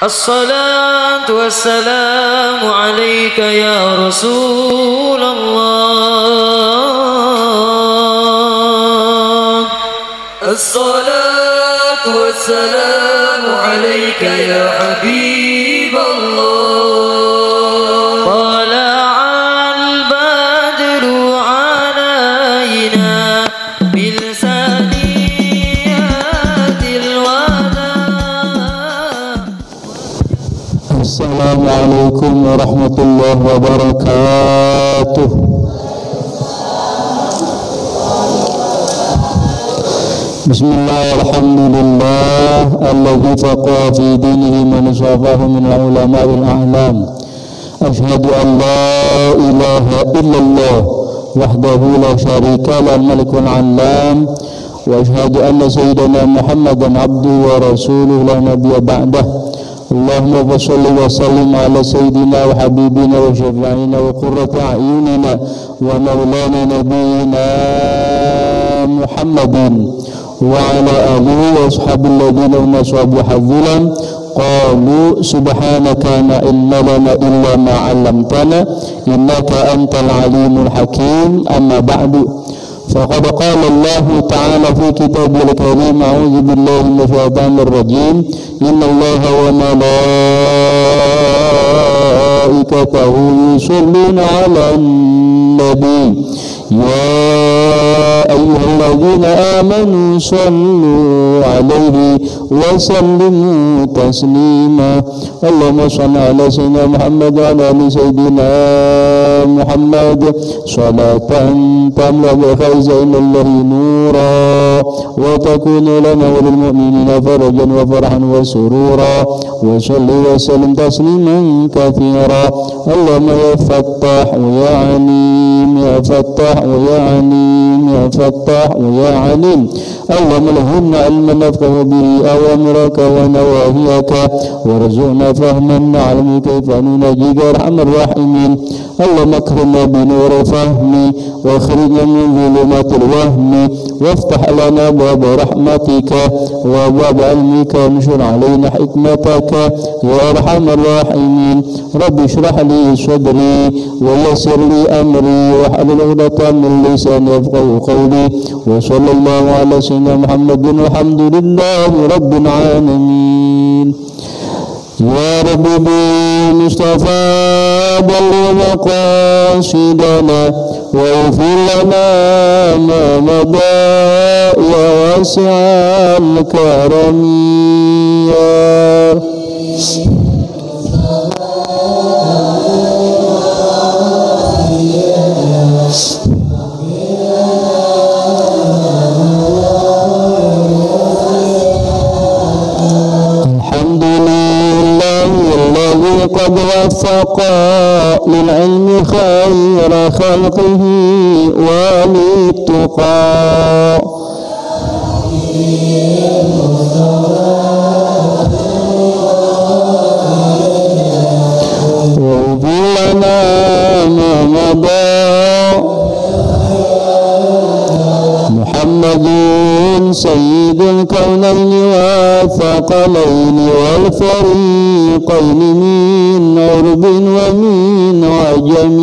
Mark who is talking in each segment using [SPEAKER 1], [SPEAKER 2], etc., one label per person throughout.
[SPEAKER 1] الصلاة والسلام عليك يا رسول الله. الصلاة والسلام عليك يا حبيب الله. طلع البدر علينا من ثنيات الوداع.
[SPEAKER 2] السلام عليكم ورحمة الله وبركاته. بسم الله والحمد لله الذي فقه في دينه من صافه من العلماء الأعلام. أشهد أن لا إله إلا الله وحده لا شريك له الملك العلام، وأشهد أن سيدنا محمدا عبده ورسوله لا نبي بعده. اللهم صل وسلم على سيدنا وحبيبنا وشفيعنا وقرة أعيننا ومولانا نبينا محمد وعلى آله وأصحابه الذين هم أصحاب الظلم. قالوا سبحانك لا علم لنا إلا ما علمتنا إنك أنت العليم الحكيم. أما بعد، فقد قال الله تعالى في كتابه الكريم: أعوذ بالله من الشيطان الرجيم. إن الله وملائكته يصلون على النبي يا أيها الذين آمنوا صلوا عليه وسلموا تسليما. اللهم صل على سيدنا محمد وعلى آل سيدنا محمد صلاة تملأ بخزائن الله نورا وتكون لنا وللمؤمنين فرجا وفرحا وسرورا. وصل وسلم تسليما كثيرا. اللهم يا فتاح ويا عليم، يا فتاح ويا عليم، يا فتاح ويا عليم. اللهم الهمنا علما نفقه به أوامرك ونواهيك، وارزقنا فهما نعلم كيف ننجيك يا أرحم الراحمين. اللهم اكرمنا بنور فهمي واخرجنا من ظلمات الوهم، وافتح لنا باب رحمتك وباب علمك، وانشر علينا حكمتك يا أرحم الراحمين. رب اشرح لي صدري ويسر لي أمري واحلل عقدة من لساني يفقهوا قولي. وصلى الله على سيدنا محمد والحمد لله رب العالمين. يا رب بالمصطفى بلغ مقاصدنا واغفر لنا ما مضى يا واسع الكرم. قد وفق للعلم خير خلقه وللتقى. واغفر لنا ما مضى. محمد سيد الكونين والثقلين والفريقين من عرب ومن عجم.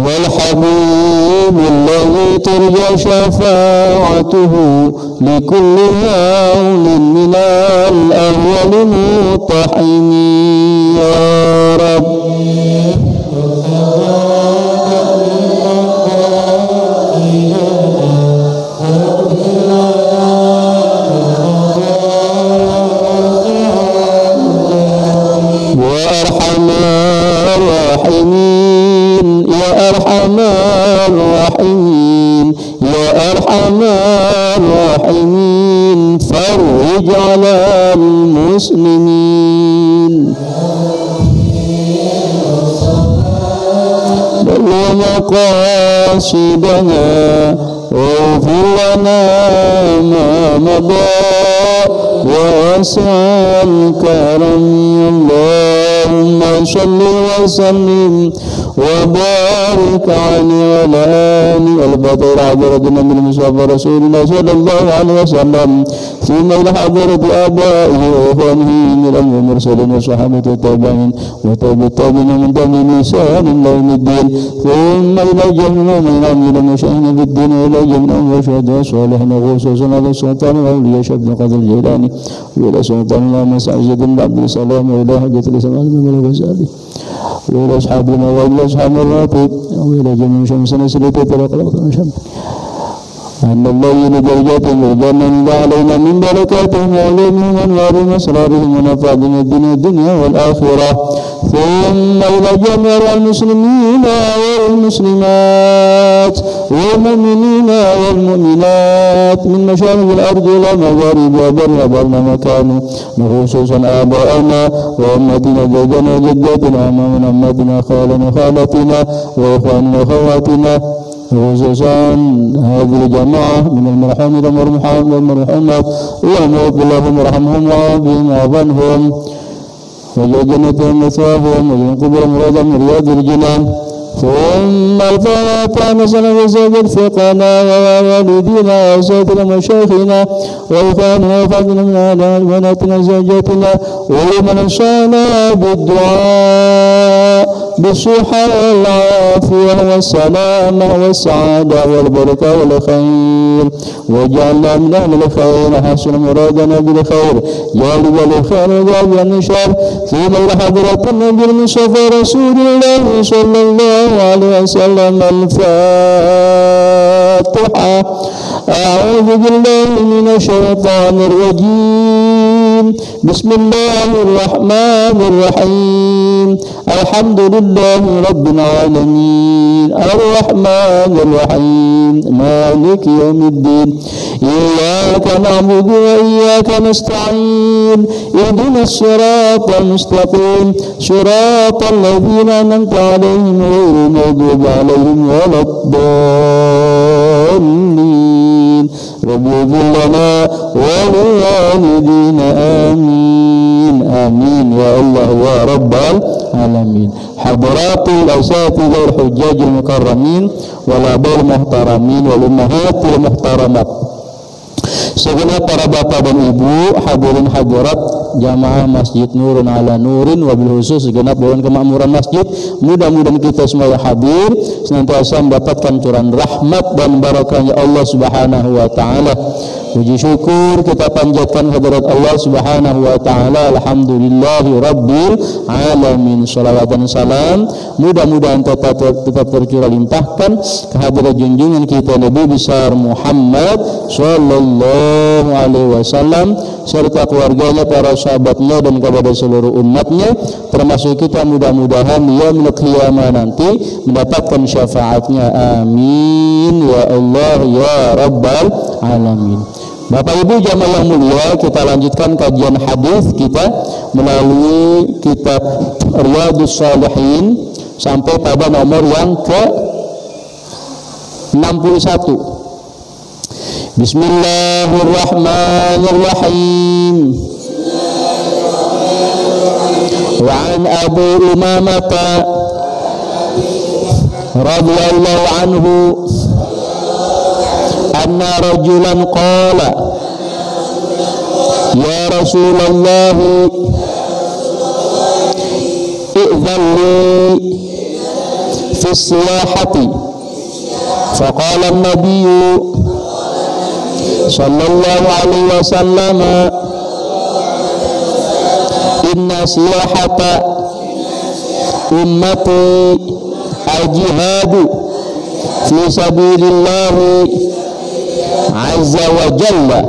[SPEAKER 2] والحبيب الذي ترجى شفاعته لكل هول من الأهوال مطحن يا رب. وأرحم الراحمين يا أرحم الراحمين يا أرحم الراحمين، فرج على المسلمين. بلغ مقاصدنا واغفر لنا ما مضى واسع الكرم. الله Allahumma salli wa sallim wa barik alaihi wa ala alihi al-Fatihah hadratina min Mustafa Rasulullah sallallahu alaihi wasallam thumma ila hadrati abaihi wa ikhwanihi min al-mursalin wa sahabati tabi'in wa tabi'in min tabi'in ihsan ila yaumiddin thumma ila jami'ina min al-mushahidin fid din wa ila jami'ina wa shuhada salihin khususan ala sultan al-awliya Syekh Qadir Jilani wa ila sultan al-Mas Azzadin Abdul Salam wa ila hajatul Islam wa ghazali wa ila ashabina wa ila ashabil ratib wa ila jami'in syamsana silati talaqalaqna syam أن الله لدرجاتهم والجنة علينا من بركاتهم وعلومهم وأنوارهم وأسرارهم ونفعهم الدنيا والآخرة ثم إلى جميع المسلمين والمسلمات والمؤمنين والمؤمنات من مشارق الأرض إلى مغاربها برها برنا مكانه خصوصا آبائنا وأمتنا زوجنا وجداتنا وأمامنا أمتنا خالنا وخالاتنا وإخواننا وخواتنا خصوصا هذه الجماعة من المرحومين والمرحومات اللهم اغفر لهم وارحمهم وعافهم وعافهم واجعل جنتهم مثواهم واجعل قبورهم روضة من رياض الجنان ثم الفاتحة نسأل وزاد الفقنا ووالدينا وأساتذتنا ومشايخنا وإخواننا وأخواتنا من أهل بناتنا وزوجاتنا ولمن أوصانا بالدعاء بالصحة والعافية والسلامة والسعادة والبركة والخير واجعلنا من أهل الخير حسن مرادنا بالخير يا رب الخير وجعل النشر ثم إلى حضرة النبي المصطفى رسول الله صلى الله عليه وسلم الفاتحة أعوذ بالله من الشيطان الرجيم بسم الله الرحمن الرحيم الحمد لله رب العالمين الرحمن الرحيم مالك يوم الدين إياك نعبد وإياك نستعين اهدنا الصراط المستقيم صراط الذين أنعمت عليهم غير المغضوب عليهم ولا الضالين رب اغفر لنا ولوالدينا آمين آمين يا الله يا رب العالمين. حضرات الأساتذة الحجاج المكرمين والآباء المحترمين والأمهات المحترمات, segenap para bapak dan ibu, hadirin hadirat jamaah Masjid Nurun ala Nurin, wabil khusus segenap dewan kemakmuran masjid, mudah-mudahan kita semua hadir senantiasa mendapatkan curahan rahmat dan barakahnya Allah Subhanahu wa taala. Puji syukur kita panjatkan hadirat Allah Subhanahu wa taala. Alhamdulillahi rabbil alamin. Shalawat dan salam mudah-mudahan tetap tercurah limpahkan kehadirat junjungan kita Nabi besar Muhammad sallallahu alaihi wasallam serta keluarganya, para sahabatnya dan kepada seluruh umatnya, termasuk kita mudah-mudahan yaumul qiyamah nanti mendapatkan syafaatnya. Amin ya Allah ya rabbal alamin. Bapak Ibu jamaah yang mulia, kita lanjutkan kajian hadis kita melalui kitab Riyadhus Shalihin sampai pada nomor yang ke-61. Bismillahirrahmanirrahim. Wa an Abu Umamah radhiyallahu anhu anna rajulan qala ya Rasulullah i'dhan li fi siyahati faqala an-nabiy sallallahu alaihi wasallam inna siyahata ummati al-jihadu fi sabilillah azza wa jalla.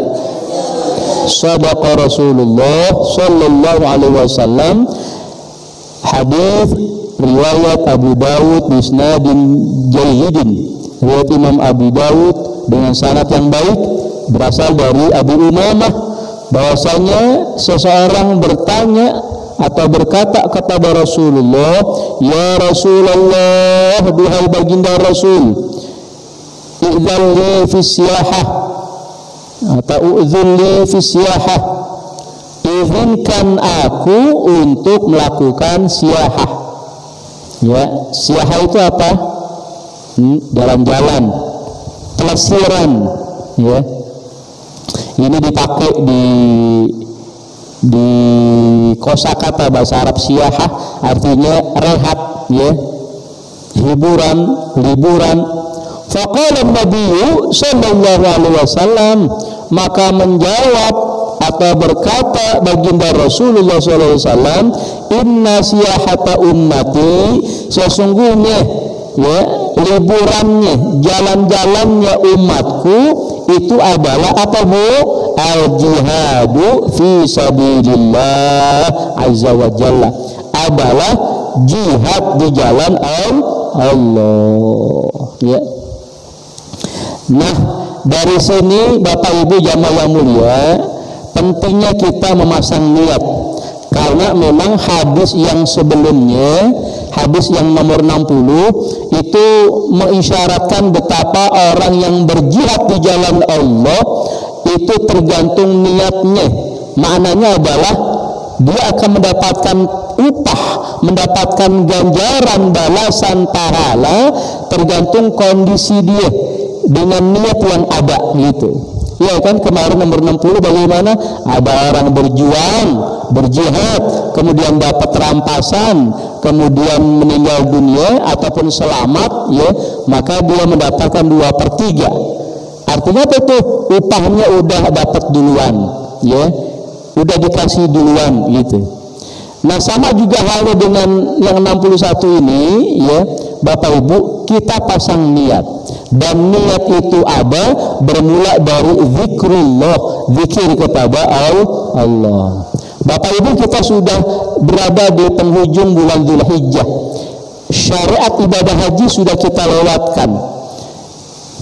[SPEAKER 2] Sadaqa Rasulullah sallallahu alaihi wasallam. Hadis riwayat Abu Dawud bisnadin jayyidin, riwayat Imam Abu Dawud dengan sanad yang baik, berasal dari Abu Umamah bahwasanya seseorang bertanya atau berkata kepada Rasulullah, ya Rasulullah, duhai baginda Rasul, i'dzalli fi siyahah atau u'dzulli fi siyahah, izinkan aku untuk melakukan siyahah. Ya, siyahah itu apa? Jalan-jalan, pelesiran, ya. Ini dipakai di kosakata bahasa Arab siyahah, artinya rehat, ya, liburan. Faqala Nabi sallallahu alaihi wasallam, maka menjawab atau berkata baginda Rasulullah sallallahu alaihi wasallam, inna siyahata ummati, sesungguhnya, ya, liburannya, jalan-jalannya umatku itu adalah apa, Bu? Al-jihadu fi sabilillah azza wa jalla, adalah jihad di jalan Allah, ya. Nah, dari sini Bapak Ibu jamaah yang mulia, pentingnya kita memasang niat, karena memang hadis yang sebelumnya, hadis yang nomor 60 itu mengisyaratkan betapa orang yang berjihad di jalan Allah itu tergantung niatnya. Maknanya adalah dia akan mendapatkan upah, mendapatkan ganjaran, balasan, pahala tergantung kondisi dia dengan niat yang ada, gitu. Ya kan, kemarin nomor 60 bagaimana? Ada orang berjuang, berjihad, kemudian dapat rampasan, kemudian meninggal dunia ataupun selamat, ya, maka dia mendapatkan 2/3. Artinya apa itu? Upahnya udah dapat duluan, ya, udah dikasih duluan, gitu. Nah, sama juga halnya dengan yang 61 ini, ya, Bapak Ibu, kita pasang niat. Dan niat itu ada bermula dari zikrullah, zikir kepada Allah. Bapak Ibu, kita sudah berada di penghujung bulan Dzulhijjah. Syariat ibadah haji sudah kita lewatkan.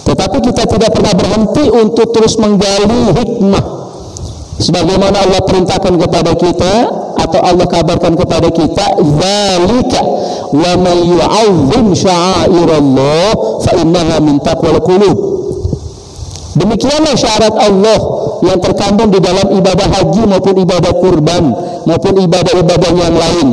[SPEAKER 2] Tetapi kita tidak pernah berhenti untuk terus menggali hikmah. Sebagaimana Allah perintahkan kepada kita, atau Allah kabarkan kepada kita, zalika wa man yu'azzim sya'airallah fa innaha min taqwal qulub. Demikianlah syarat Allah yang terkandung di dalam ibadah haji maupun ibadah kurban maupun ibadah-ibadah yang lain.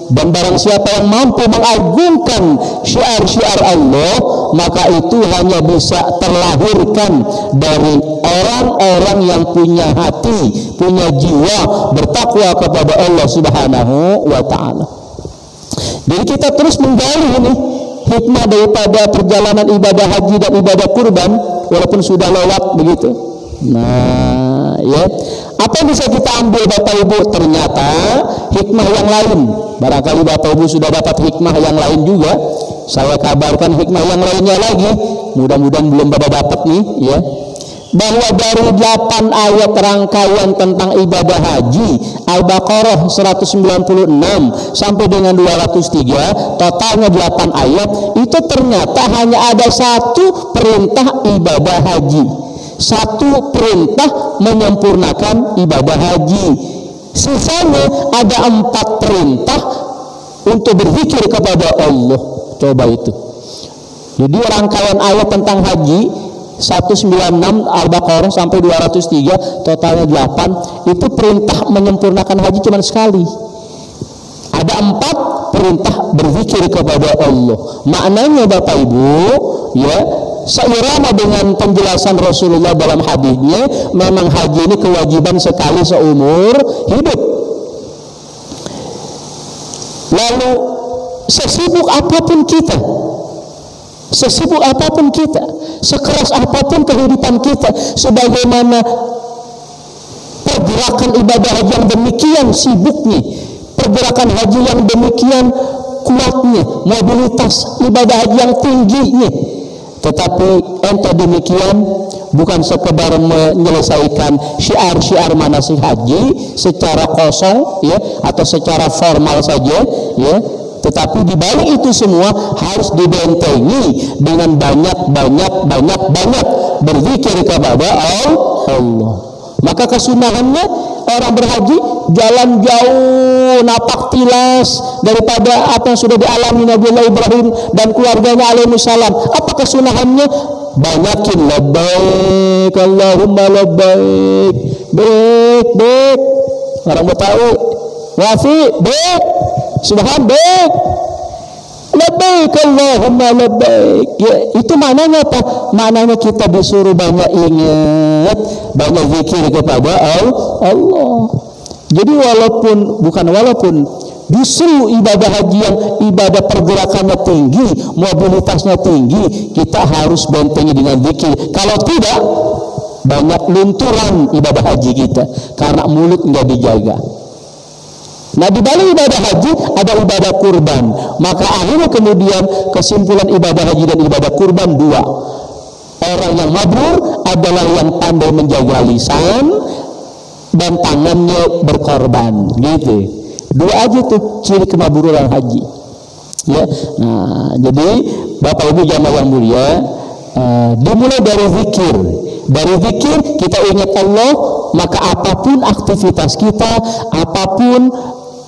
[SPEAKER 2] Dan barang siapa yang mampu mengagungkan syiar-syiar Allah, maka itu hanya bisa terlahirkan dari orang-orang yang punya hati, punya jiwa bertakwa kepada Allah Subhanahu wa ta'ala. Jadi kita terus menggali ini hikmah daripada perjalanan ibadah haji dan ibadah kurban, walaupun sudah lewat begitu. Nah, ya, apa yang bisa kita ambil Bapak Ibu? Ternyata hikmah yang lain. Barangkali Bapak Ibu sudah dapat hikmah yang lain juga. Saya kabarkan hikmah yang lainnya lagi. Mudah-mudahan belum pada dapat nih, ya. Bahwa dari 8 ayat rangkaian tentang ibadah haji, Al-Baqarah 196 sampai dengan 203, totalnya 8 ayat, itu ternyata hanya ada satu perintah ibadah haji, satu perintah menyempurnakan ibadah haji. Sisanya ada 4 perintah untuk berzikir kepada Allah. Coba itu. Jadi rangkaian ayat tentang haji 196 Al-Baqarah sampai 203, totalnya 8, itu perintah menyempurnakan haji cuma sekali. Ada 4 perintah berzikir kepada Allah. Maknanya Bapak Ibu, ya, seirama dengan penjelasan Rasulullah dalam hadisnya, memang haji ini kewajiban sekali seumur hidup. Lalu sesibuk apapun kita, sekeras apapun kehidupan kita, sebagaimana pergerakan ibadah haji yang demikian sibuknya, pergerakan haji yang demikian kuatnya, mobilitas ibadah haji yang tingginya, tetapi entah demikian bukan sekedar menyelesaikan syiar-syiar manasik haji secara kosong, ya, atau secara formal saja, ya, tetapi di balik itu semua harus dibentengi dengan banyak berzikir kepada Allah. Maka kesunahannya orang berhaji jalan jauh, napak tilas daripada apa yang sudah dialami Nabiullah Ibrahim dan keluarganya alaihi salam. Apa kesunahannya? Banyakin labbaik Allahumma labbaik, baik orang Betawi. Wafi, baik. Subhan, baik. Labbaik Allahumma labbaik. Ya, itu maknanya apa? Maknanya kita disuruh banyak ingat, banyak zikir kepada Allah. Jadi walaupun justru ibadah haji yang ibadah pergerakannya tinggi, mobilitasnya tinggi, kita harus bentengi dengan zikir. Kalau tidak, banyak lunturan ibadah haji kita karena mulut nggak dijaga. Nah, di balik ibadah haji ada ibadah kurban. Maka akhirnya kemudian kesimpulan ibadah haji dan ibadah kurban dua. Orang yang mabrur adalah yang pandai menjaga lisan dan tangannya berkorban, gitu. Dua aja tuh ciri kemabruran haji. Ya. Nah, jadi Bapak Ibu jamaah yang mulia, dimulai dari zikir. Dari zikir kita ingat Allah, maka apapun aktivitas kita, apapun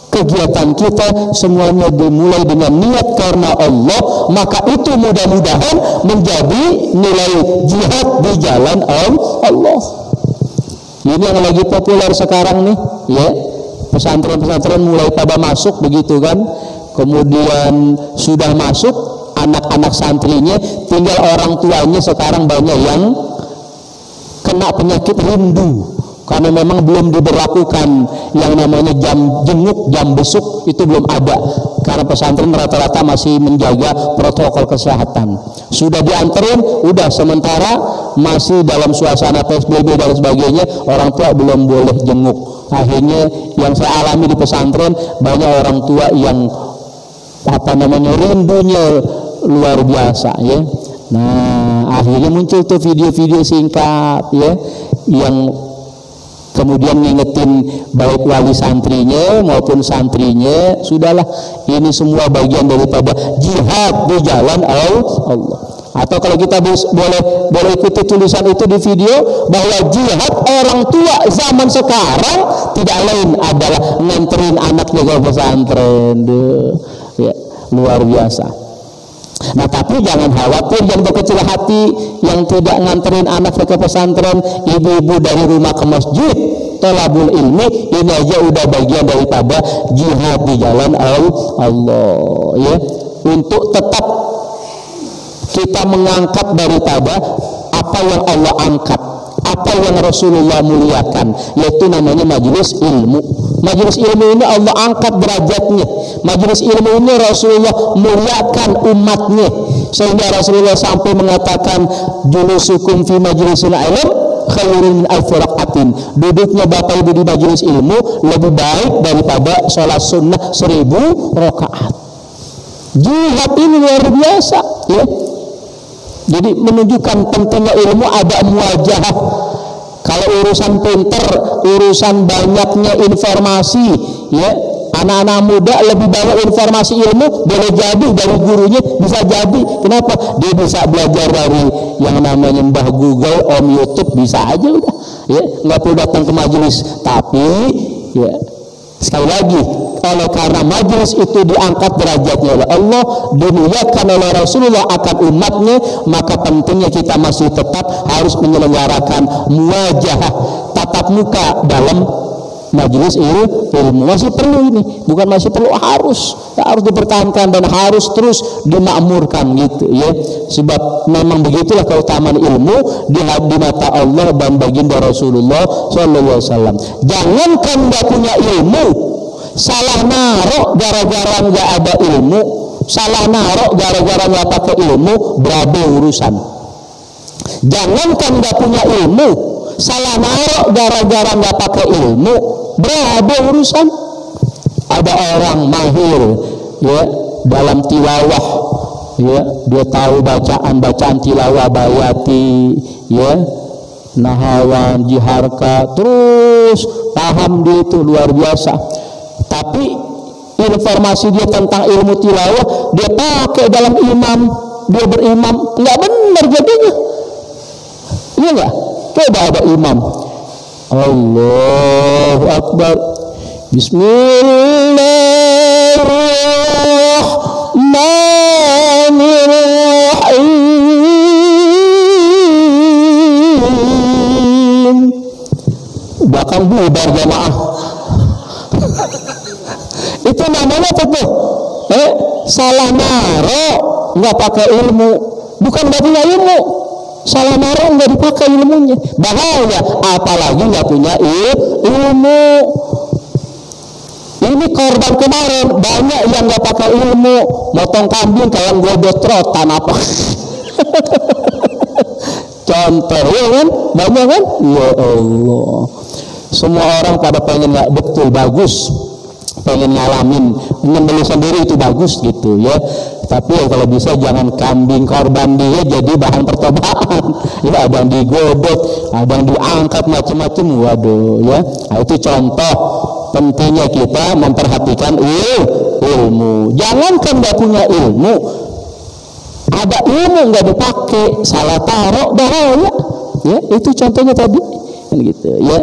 [SPEAKER 2] kegiatan kita, semuanya dimulai dengan niat karena Allah, maka itu mudah-mudahan menjadi nilai jihad di jalan Allah. Ini yang lagi populer sekarang nih, ya. Pesantren-pesantren mulai pada masuk begitu kan. Kemudian sudah masuk anak-anak santrinya, tinggal orang tuanya sekarang banyak yang kena penyakit rindu karena memang belum diberlakukan yang namanya jam jenguk, jam besuk, itu belum ada karena pesantren rata-rata masih menjaga protokol kesehatan. Sudah dianterin, udah sementara masih dalam suasana PSBB dan sebagainya, orang tua belum boleh jenguk. Akhirnya yang saya alami di pesantren, banyak orang tua yang rindunya luar biasa, ya. Nah, akhirnya muncul tuh video-video singkat, ya, yang kemudian ngingetin baik wali santrinya maupun santrinya, sudahlah, ini semua bagian daripada jihad di jalan Allah. Atau kalau kita boleh ikuti tulisan itu di video, bahwa jihad orang tua zaman sekarang tidak lain adalah nganterin anaknya ke pesantren. Ya, luar biasa. Nah, tapi jangan khawatir, jangan berkecil hati yang tidak nganterin anaknya ke pesantren, ibu-ibu dari rumah ke masjid, thalabul ilmi, ini aja udah bagian daripada jihad di jalan Allah, ya. Untuk tetap kita mengangkat daripada apa yang Allah angkat, apa yang Rasulullah muliakan, yaitu namanya majelis ilmu. Majelis ilmu ini Allah angkat derajatnya. Majelis ilmu ini Rasulullah muliakan umatnya, sehingga Rasulullah sampai mengatakan, julusukum fi majlisil ilm khairun min alfi rakaatin. Duduknya Bapak Ibu di majelis ilmu lebih baik daripada sholat sunnah 1000 rakaat. Jihad ini luar biasa, ya. Jadi menunjukkan pentingnya ilmu, ada muwajahah. Kalau urusan pinter, urusan banyaknya informasi, ya, anak-anak muda lebih banyak informasi ilmu, boleh jadi dari gurunya, bisa jadi. Kenapa? Dia bisa belajar dari yang namanya Mbah Google, Om YouTube, bisa aja udah, ya, nggak perlu datang ke majelis. Tapi, ya, sekali lagi, oleh karena majelis itu diangkat derajatnya oleh Allah, dimuliakan oleh Rasulullah akan umatnya, maka pentingnya kita masih tetap harus menyelenggarakan muwajahah, tatap muka dalam majelis ilmu. Masih perlu ini, bukan masih perlu, harus dipertahankan dan harus terus dimakmurkan, gitu, ya. Sebab memang begitulah keutamaan ilmu di mata Allah dan baginda Rasulullah sallallahu alaihi wasallam. Jangankan nggak punya ilmu, salah narok gara-gara nggak ada ilmu, salah narok gara-gara nggak pakai ilmu, berabe urusan. Jangankan nggak punya ilmu, salah narok gara-gara nggak pakai ilmu, berabe urusan. Ada orang mahir, ya, dalam tilawah, ya, dia tahu bacaan tilawah bayati, ya, nahawan, jiharka, terus paham dia itu luar biasa. Tapi informasi dia tentang ilmu tilawah dia pakai dalam imam, dia berimam, nggak benar jadinya, iya nggak? Coba ada imam, Allahu Akbar, Bismillahirrahmanirrahim, belakang bubar jamaah. tuh? Salah naro nggak pakai ilmu, bukan nggak punya ilmu. Salah naro nggak dipakai ilmunya, bahaya. Apalagi nggak punya ilmu. Ini korban kemarin banyak yang nggak pakai ilmu, motong kambing kayak godot rotan apa. Contoh ya kan, banyak kan? Ya Allah. Semua orang pada pengen nggak betul bagus, pengen ngalamin, nyembelih sendiri itu bagus gitu ya. Tapi ya kalau bisa jangan kambing korban dia jadi bahan percobaan. Ya ada yang digodot, ada yang diangkat macam-macam. Waduh ya. Nah, itu contoh pentingnya kita memperhatikan ilmu. Jangankan nggak punya ilmu, ada ilmu nggak dipakai, salah taruh bahaya. Ya itu contohnya tadi, kan gitu ya.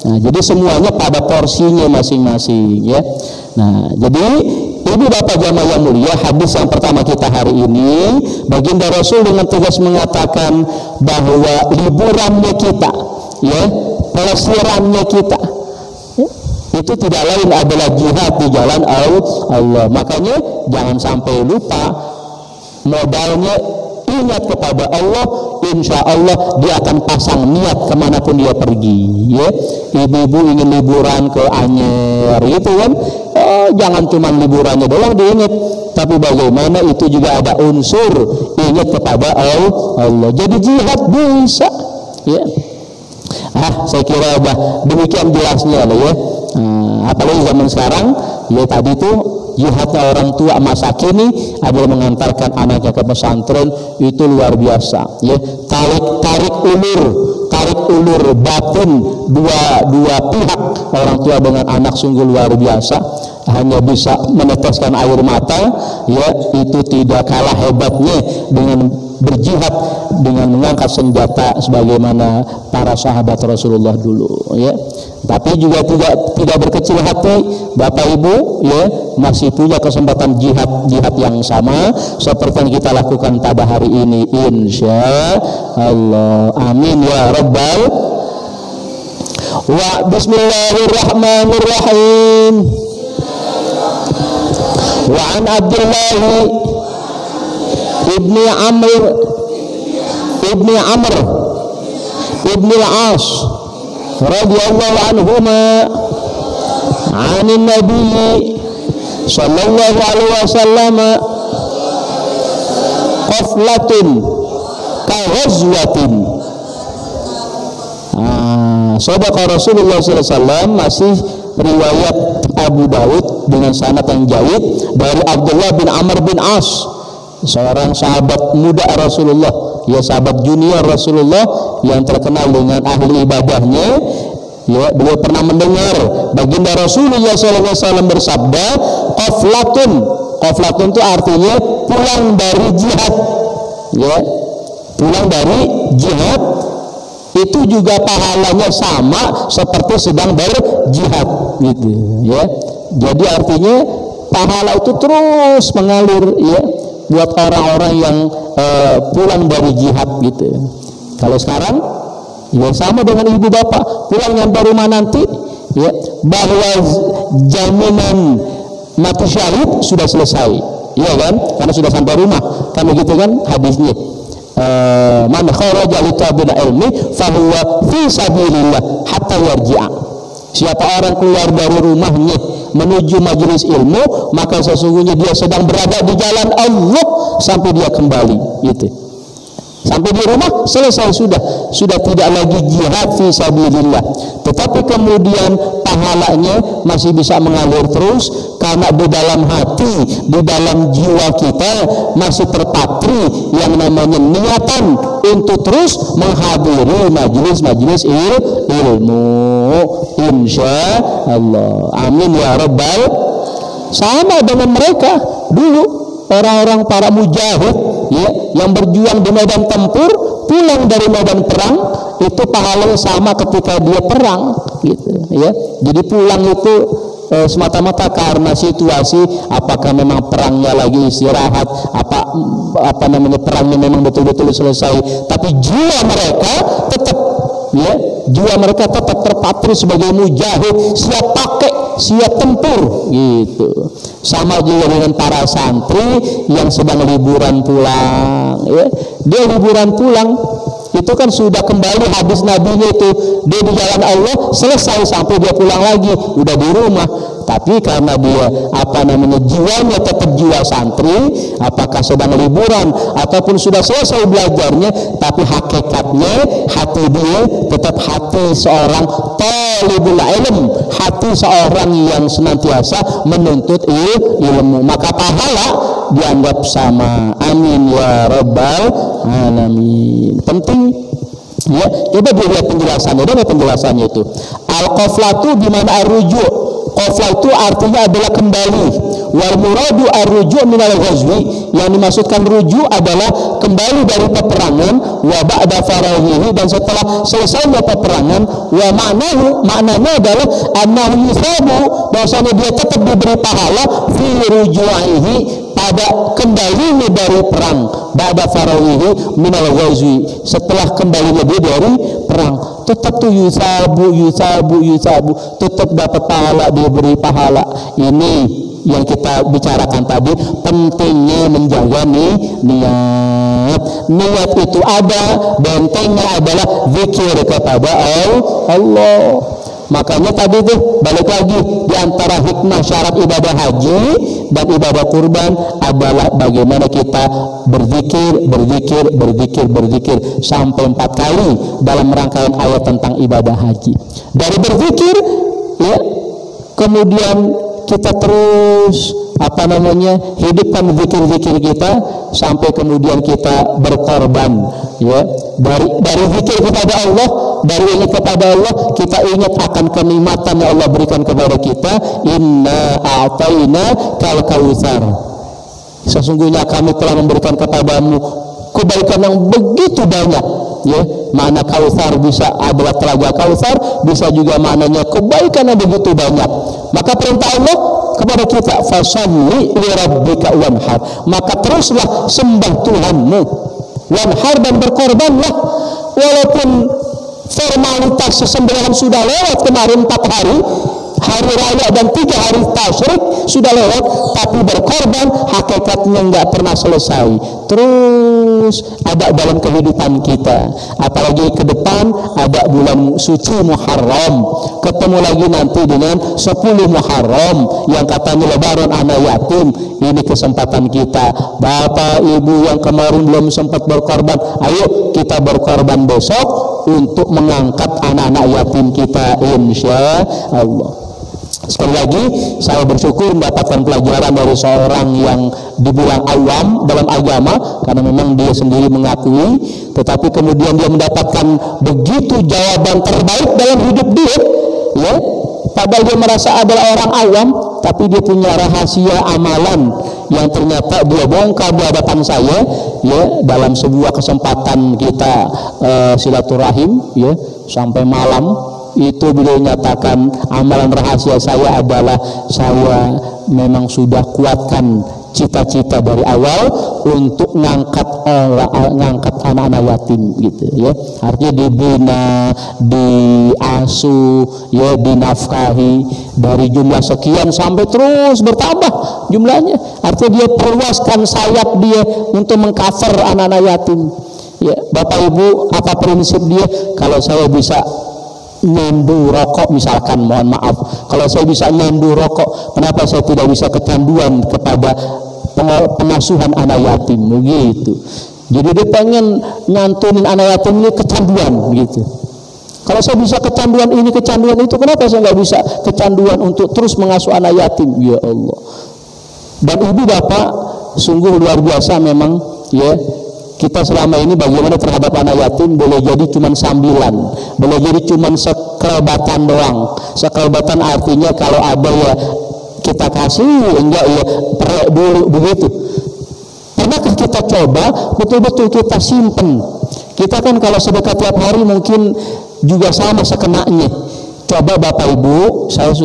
[SPEAKER 2] Nah, jadi semuanya pada porsinya masing-masing ya. Nah, jadi ibu bapak jamaah yang mulia, hadis yang pertama kita hari ini, baginda Rasul dengan tegas mengatakan bahwa liburannya kita, ya, pelesirannya kita, ya, itu tidak lain adalah jihad di jalan Allah. Makanya jangan sampai lupa modalnya ingat kepada Allah, insya Allah dia akan pasang niat kemanapun dia pergi ya. Ibu-ibu ingin liburan ke Anyer gitu kan, jangan cuma liburannya doang diingat, tapi bagaimana itu juga ada unsur ingat kepada Allah. Jadi jihad bisa ya. Saya kira udah demikian jelasnya lah ya. Apalagi zaman sekarang ya, tadi tuh jihadnya orang tua masa kini adalah mengantarkan anaknya ke pesantren, itu luar biasa ya. Tarik ulur batin dua pihak, orang tua dengan anak, sungguh luar biasa. Hanya bisa meneteskan air mata ya, itu tidak kalah hebatnya dengan berjihad dengan mengangkat senjata sebagaimana para sahabat Rasulullah dulu ya. Tapi juga tidak berkecil hati Bapak Ibu ya, masih punya kesempatan jihad yang sama seperti yang kita lakukan pada hari ini insya Allah. Amin ya rabbal wa bismillahirrahmanirrahim. Wa an Abdullah ibni Amr ibni al-As radhiyallahu anhuma anin Nabi sallallahu alaihi wasallam qaflatun ka ghazwatin. Sadaqa Rasulullah sallallahu alaihi wasallam, masih riwayat Abu Daud dengan sanad yang jayyid dari Abdullah bin Amr bin As, seorang sahabat muda Rasulullah ya, sahabat junior Rasulullah yang terkenal dengan ahli ibadahnya ya. Beliau pernah mendengar baginda Rasulullah SAW bersabda, qaflatun itu artinya pulang dari jihad ya. Pulang dari jihad itu juga pahalanya sama seperti sedang berjihad gitu ya. Jadi artinya pahala itu terus mengalir ya buat orang-orang yang pulang dari jihad gitu. Kalau sekarang ya sama dengan ibu bapak, pulang nyampe rumah nanti ya, bahwa jaminan mati syahid sudah selesai ya kan, karena sudah sampai rumah kan begitu kan hadisnya. Man kharaja li talabil ilmi fahuwa fi sabilillah hatta yarji'a. Siapa orang keluar dari rumahnya menuju majelis ilmu, maka sesungguhnya dia sedang berada di jalan Allah sampai dia kembali gitu. Sampai di rumah selesai, sudah tidak lagi jihad fi sabilillah, tetapi kemudian pahalanya masih bisa mengalir terus karena di dalam hati, di dalam jiwa kita masih terpatri yang namanya niatan untuk terus menghadiri majelis-majelis ilmu insya Allah. Amin ya rabbal. Sama dengan mereka dulu, orang-orang para mujahid ya, yang berjuang di medan tempur, pulang dari medan perang itu pahalanya sama ketika dia perang gitu ya. Jadi pulang itu semata-mata karena situasi, apakah memang perangnya lagi istirahat, apa namanya perangnya memang betul-betul selesai, tapi jiwa mereka tetap ya, jiwa mereka tetap terpatri sebagai mujahid, siap pakai, siap tempur gitu. Sama juga dengan para santri yang sedang liburan pulang, ya. Dia liburan pulang itu kan sudah kembali hadis nabinya itu, dia di jalan Allah selesai sampai dia pulang lagi udah di rumah. Tapi karena dia jiwanya tetap jiwa santri, apakah sedang liburan ataupun sudah selesai belajarnya, tapi hakikatnya hati dia tetap hati seorang talibul ilm, hati seorang yang senantiasa menuntut ilmu, maka pahala dianggap sama. Amin ya rabbal alamin. Penting ya, coba dilihat penjelasannya. Ada penjelasannya itu. Al-qaflatu bimana ar-ruju'. Qaflah itu artinya adalah kembali. Wal muradu ar-ruju' minal ghazwi, yang dimaksudkan rujuk adalah kembali dari peperangan, wa ba'da faraghihi, dan setelah selesainya peperangan, wa maknanya adalah annahu yusabu, bahwasanya dia tetap diberi pahala fi ruju'ihi, pada kembalinya dari perang, ba'da faraghihi minal ghazwi, setelah kembalinya dia dari perang, tetap tuh yusabu, tetap dapat pahala, diberi pahala. Ini yang kita bicarakan tadi, pentingnya menjaga niat itu ada, bentengnya adalah zikir kepada Allah. Makanya tadi tuh balik lagi, di antara hikmah syarat ibadah haji dan ibadah kurban adalah bagaimana kita berzikir sampai 4 kali dalam rangkaian ayat tentang ibadah haji. Dari berzikir ya, kemudian kita terus hidupkan zikir-zikir kita sampai kemudian kita berkorban ya, dari zikir kepada Allah, dari ingat kepada Allah, kita ingat akan kenikmatan yang Allah berikan kepada kita. Inna a'tayna kal kautsar, sesungguhnya kami telah memberikan kepadamu kebaikan yang begitu banyak ya. Makna kautsar bisa adalah telaga kautsar, bisa juga maknanya kebaikan yang begitu banyak. Maka perintah Allah kepada kita, fasholli li rabbika wanhar, maka teruslah sembah Tuhanmu, wanhar, dan berkorbanlah. Walaupun formalitas sesembelihan sudah lewat kemarin 4 hari raya dan 3 hari tasyrik sudah lewat, tapi berkorban hakikatnya nggak pernah selesai, terus ada dalam kehidupan kita. Apalagi ke depan ada bulan suci Muharram, ketemu lagi nanti dengan 10 Muharram yang katanya lebaran anak yatim. Ini kesempatan kita, Bapak Ibu yang kemarin belum sempat berkorban, ayo kita berkorban besok untuk mengangkat anak-anak yatim kita, insya Allah. Sekali lagi saya bersyukur mendapatkan pelajaran dari seorang yang dibilang awam dalam agama, karena memang dia sendiri mengakui, tetapi kemudian dia mendapatkan begitu jawaban terbaik dalam hidup dia ya. Padahal dia merasa adalah orang awam, tapi dia punya rahasia amalan yang ternyata dia bongkar di hadapan saya ya, dalam sebuah kesempatan kita silaturahim ya, sampai malam itu beliau nyatakan, amalan rahasia saya adalah saya memang sudah kuatkan cita-cita dari awal untuk ngangkat anak-anak yatim gitu ya. Artinya dibina, diasuh ya, dinafkahi dari jumlah sekian sampai terus bertambah jumlahnya. Artinya dia perluaskan sayap dia untuk mengcover anak-anak yatim ya. Bapak Ibu, apa prinsip dia? Kalau saya bisa nyandu rokok misalkan, mohon maaf, kalau saya bisa nyandu rokok, kenapa saya tidak bisa kecanduan kepada pengasuhan anak yatim begitu. Jadi dia pengen nyantunin anak yatim ini kecanduan gitu. Kalau saya bisa kecanduan ini, kecanduan itu, kenapa saya nggak bisa kecanduan untuk terus mengasuh anak yatim? Ya Allah. Dan ibu bapak sungguh luar biasa memang ya. Kita selama ini bagaimana terhadap anak yatim, boleh jadi cuma sambilan, boleh jadi cuma sekelebatan doang. Sekelebatan artinya kalau ada ya kita kasih, enggak ya perek dulu begitu. Pernahkah kita coba betul-betul kita simpen? Kita kan kalau sedekah tiap hari mungkin juga sama sekenanya. Coba Bapak Ibu, saya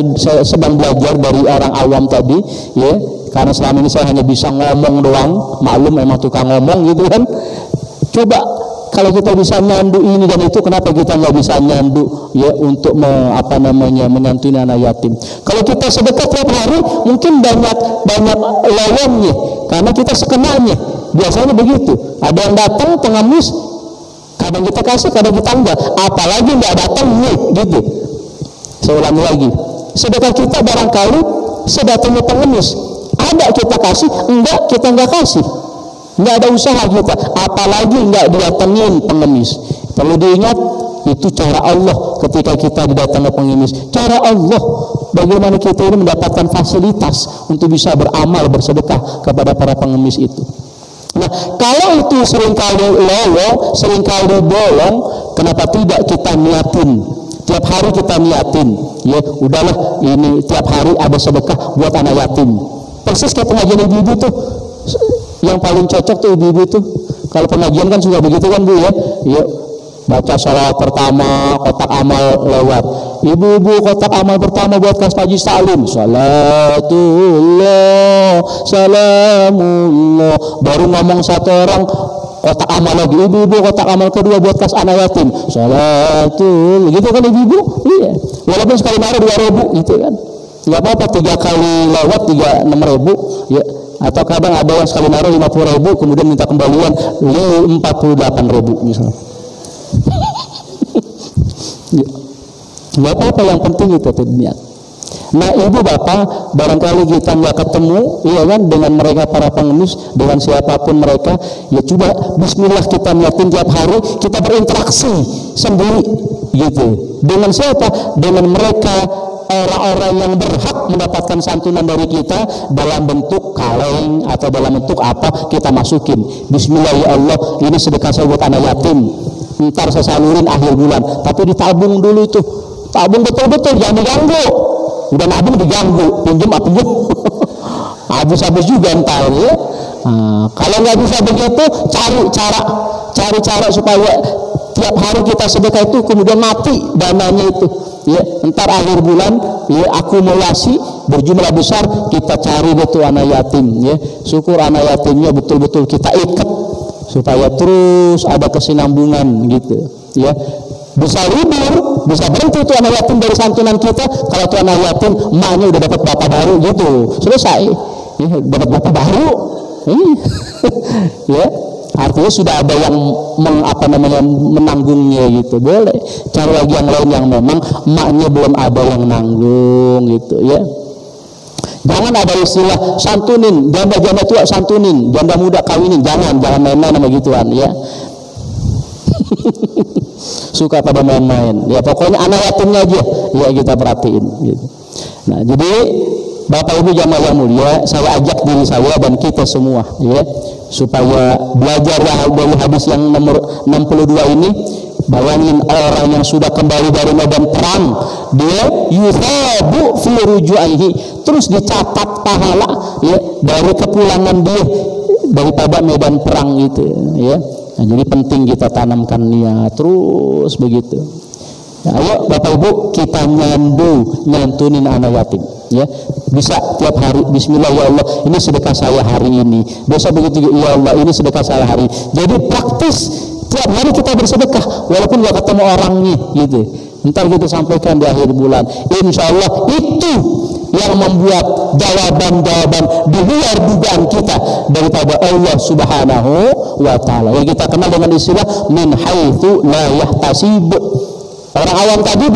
[SPEAKER 2] sedang belajar dari orang awam tadi ya, karena selama ini saya hanya bisa ngomong doang, maklum memang tukang ngomong gitu kan. Coba Kalau kita bisa nyandu ini dan itu, kenapa kita nggak bisa nyandu ya untuk menyantuni anak yatim? Kalau kita sedekah tiap hari mungkin banyak lawannya karena kita sekenanya. Biasanya begitu. Ada yang datang pengemis, kadang kita kasih, kadang kita enggak. Apalagi nggak datang nih, gitu. Saya ulangi lagi. Sedekah kita barangkali sedatangnya pengemis, ada kita kasih, enggak kita enggak kasih. Nggak ada usaha kita, apalagi nggak didatengin pengemis. Perlu diingat, itu cara Allah ketika kita didatangi pengemis. Cara Allah bagaimana kita ini mendapatkan fasilitas untuk bisa beramal bersedekah kepada para pengemis itu. Nah, kalau itu seringkali lowong, seringkali bolong, kenapa tidak kita niatin? Tiap hari kita niatin, ya udahlah ini tiap hari ada sedekah buat anak yatim. Persis kayak pengajian ibu-ibu tuh. Yang paling cocok tuh ibu-ibu tuh. Kalau pengajian kan suka begitu kan Bu ya. Yuk baca sholawat pertama, kotak amal lewat. Ibu-ibu kotak amal pertama buat Kas Haji Salim. Salatullah, salamullah. Baru ngomong satu orang, kotak amal lagi. Ibu-ibu kotak amal kedua buat Kas anak yatim. Salatul, gitu kan ibu-ibu? Iya. Walaupun sekali naruh 2.000 gitu kan. Enggak apa-apa 3 kali lewat 6.000 ya. Atau kadang ada yang sekali naruh 50.000 kemudian minta kembalian 48.000 misalnya. Nggak apa-apa, yang penting itu niat. Nah ibu bapak, barangkali kita nggak ketemu ya kan dengan mereka para pengemis, dengan siapapun mereka, ya coba bismillah kita niatin tiap hari kita berinteraksi sendiri gitu. Dengan siapa? Dengan mereka, orang-orang yang berhak mendapatkan santunan dari kita dalam bentuk kaleng atau dalam bentuk apa, kita masukin. Bismillah ya Allah, ini sedekah saya buat anak yatim, ntar saya salurin akhir bulan, tapi ditabung dulu itu, tabung betul-betul, jangan diganggu. Udah nabung diganggu, pinjem habis-habis juga ntar ya. Nah, kalau nggak bisa begitu, cari cara supaya tiap hari kita sedekah itu kemudian mati dananya itu ya, entar akhir bulan ya akumulasi berjumlah besar, kita cari betul anak yatim ya, syukur anak yatimnya betul-betul kita ikat supaya terus ada kesinambungan gitu ya. Bisa libur, bisa berhenti tuh anak yatim dari santunan kita. Kalau tuh anak yatim emaknya udah dapat bapak baru gitu, selesai ya, dapat bapak baru ya, artinya sudah ada yang menanggungnya gitu. Boleh cari lagi yang lain yang memang emaknya belum ada yang nanggung gitu ya. Jangan ada istilah santunin, janda-janda tua santunin, janda muda kawinin, jangan main-main sama gituan ya. Suka pada main-main ya, pokoknya anak yatimnya aja ya kita perhatiin gitu. Nah jadi Bapak Ibu jamaah yang mulia, saya ajak diri saya dan kita semua ya, supaya belajar dari hadis yang nomor 62 ini. Bayangin orang yang sudah kembali dari medan perang, dia yuthabu fi ruju'ihi, terus dicatat pahala ya dari kepulangan dia daripada medan perang itu ya. Nah, jadi penting kita tanamkan niat terus begitu. Ya, ayo Bapak Ibu kita nyantunin anak yatim ya. Bisa tiap hari bismillah ya Allah, ini sedekah saya hari ini. Besok begitu ya Allah, ini sedekah saya hari. Jadi praktis tiap hari kita bersedekah walaupun gak ketemu orangnya gitu. Ntar kita sampaikan di akhir bulan. Insya Allah itu yang membuat jawaban-jawaban di luar dugaan kita daripada Allah Subhanahu wa Ta'ala, yang kita kenal dengan istilah min haitsu la yahtasib. Orang awam tadi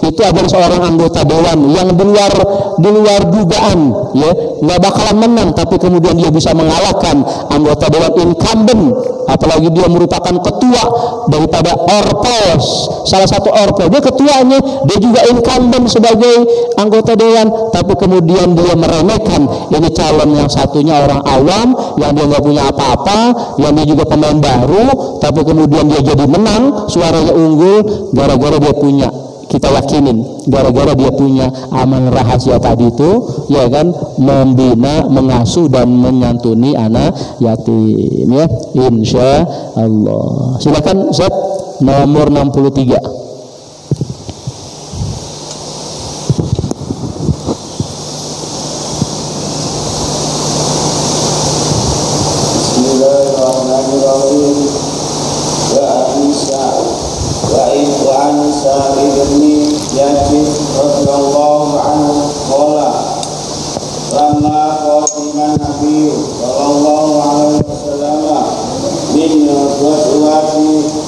[SPEAKER 2] itu adalah seorang anggota dewan yang di luar dugaan ya, nggak bakalan menang, tapi kemudian dia bisa mengalahkan anggota dewan incumbent, apalagi dia merupakan ketua daripada orpos, salah satu orpos, dia ketuanya, dia juga incumbent sebagai anggota dewan, tapi kemudian dia meremehkan ini calon yang satunya orang awam yang dia nggak punya apa-apa, yang dia juga pemain baru, tapi kemudian dia jadi menang, suaranya unggul gara-gara dia punya, kita yakinin gara-gara dia punya amal rahasia tadi itu ya kan, membina, mengasuh dan menyantuni anak yatim ya, insya Allah. Silakan Ustaz, nomor 63.
[SPEAKER 3] Bismillahirrahmanirrahim. وعن سعيد بن يزيد رضي الله عنه قال لما قدم النبي صلى الله عليه وسلم من غزوة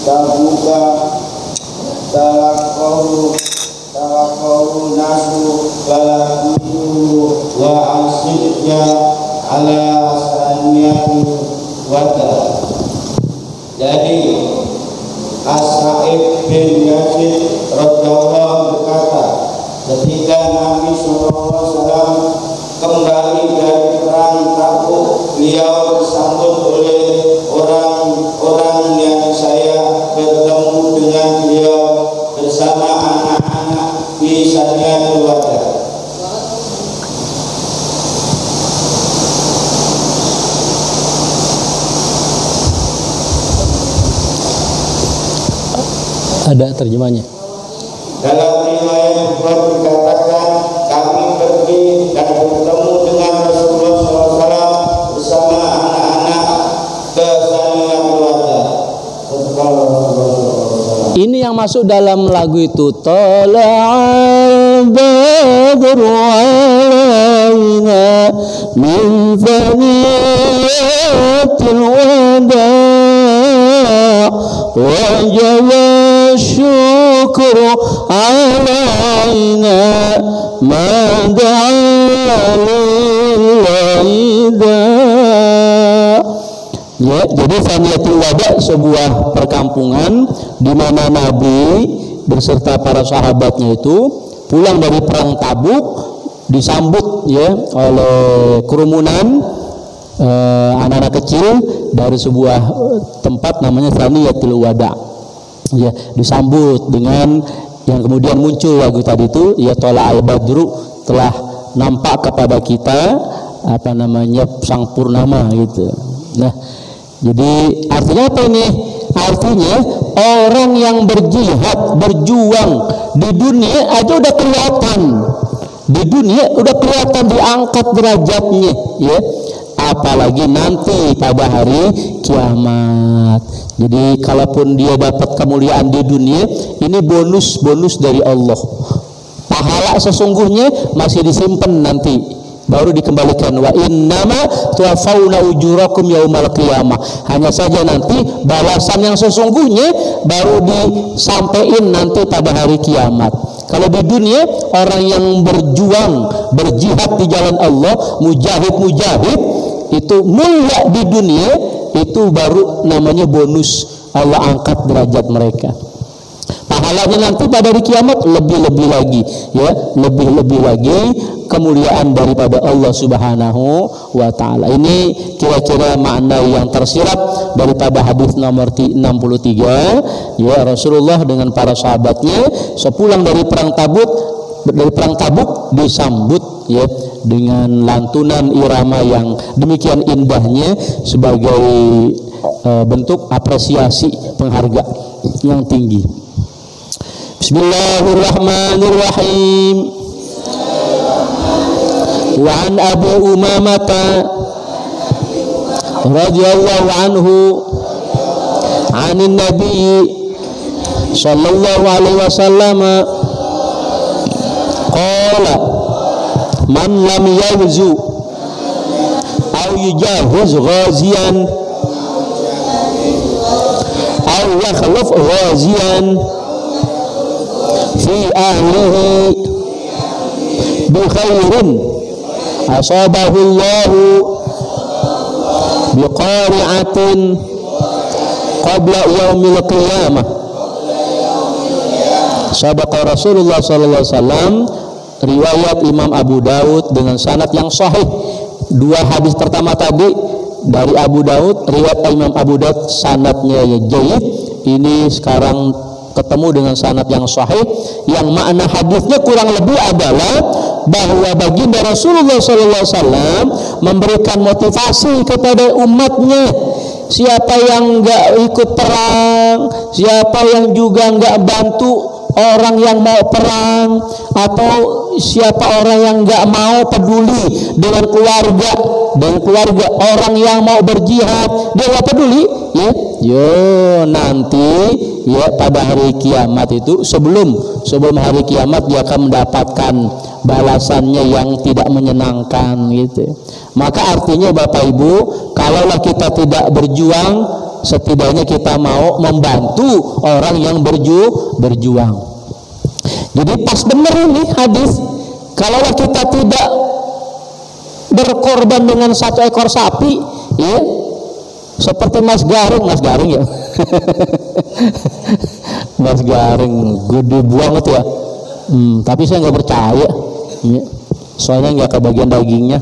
[SPEAKER 3] تبوك تلقوا الناس فلقيه وأصدق على saniyah wada. Jadi As-Sa'id bin Yazid radhiyallahu berkata, ketika Nabi SAW kembali dari perang Tabuk, beliau disambut oleh orang-orang yang saya bertemu dengan beliau bersama anak-anak di Saniyatul Wada.
[SPEAKER 2] Ada terjemahnya.
[SPEAKER 3] Dalam riwayat Bukhari dikatakan, kami pergi dan bertemu dengan Rasulullah SAW bersama anak-anak ke Saniyatul Wada.
[SPEAKER 2] Ini yang masuk dalam lagu itu. Tala'al badru alaina min thaniyatil wada wajib syukur alaina ma da'a lillahi da. Ya, jadi Saniyatul Wada sebuah perkampungan di mana Nabi beserta para sahabatnya itu pulang dari perang Tabuk, disambut ya oleh kerumunan anak-anak kecil dari sebuah tempat namanya Saniyatul Wada. Ya, disambut dengan yang kemudian muncul lagu tadi itu, ya Tola'al Badru, telah nampak kepada kita apa namanya sang purnama gitu. Nah, jadi artinya apa ini? Artinya orang yang berjihad, berjuang di dunia aja udah kelihatan. Di dunia udah kelihatan diangkat derajatnya, ya. Apalagi nanti pada hari kiamat. Jadi kalaupun dia dapat kemuliaan di dunia, ini bonus dari Allah. Pahala sesungguhnya masih disimpan nanti, baru dikembalikan. Wa innama tuwaffawna ujurakum yaumal qiyamah. Hanya saja nanti balasan yang sesungguhnya baru disampaikan nanti pada hari kiamat. Kalau di dunia orang yang berjuang, berjihad di jalan Allah, mujahid itu mulia di dunia, itu baru namanya bonus, Allah angkat derajat mereka. Pahalanya nanti pada hari kiamat lebih lagi, ya, lebih lagi kemuliaan daripada Allah Subhanahu wa taala. Ini kira-kira makna yang tersirat daripada hadis nomor 63, ya, Rasulullah dengan para sahabatnya sepulang dari perang Tabuk disambut, ya, dengan lantunan irama yang demikian indahnya sebagai bentuk apresiasi penghargaan yang tinggi. Bismillahirrahmanirrahim. Wa an Abu Umamah radhiyallahu anhu 'anin Nabi sallallahu alaihi wasallam qala man lam yawzu aw yujahiz ghaziyan aw yakhluf ghaziyan fi ahlihi bi khairin asabahu Allahu bi qari'atin qabla yaumil qiyamah. Sadaqa Rasulullah sallallahu alaihi wasallam. Riwayat Imam Abu Daud dengan sanad yang sahih. Dua hadis pertama tadi dari Abu Daud, riwayat Imam Abu Daud sanadnya jayyid. Ini sekarang ketemu dengan sanad yang sahih, yang makna hadisnya kurang lebih adalah bahwa baginda Rasulullah SAW memberikan motivasi kepada umatnya. Siapa yang enggak ikut perang, siapa yang juga enggak bantu orang yang mau perang, atau siapa orang yang enggak mau peduli dengan keluarga orang yang mau berjihad, dia enggak peduli, ya, Yo nanti ya pada hari kiamat itu sebelum hari kiamat dia akan mendapatkan balasannya yang tidak menyenangkan gitu. Maka artinya Bapak Ibu, kalaulah kita tidak berjuang, setidaknya kita mau membantu orang yang berjuang. Jadi pas bener ini hadis, kalaulah kita tidak berkorban dengan satu ekor sapi, ya seperti Mas Garing ya. Mas Garing gede banget ya. Tapi saya nggak percaya, ya. Soalnya nggak kebagian dagingnya.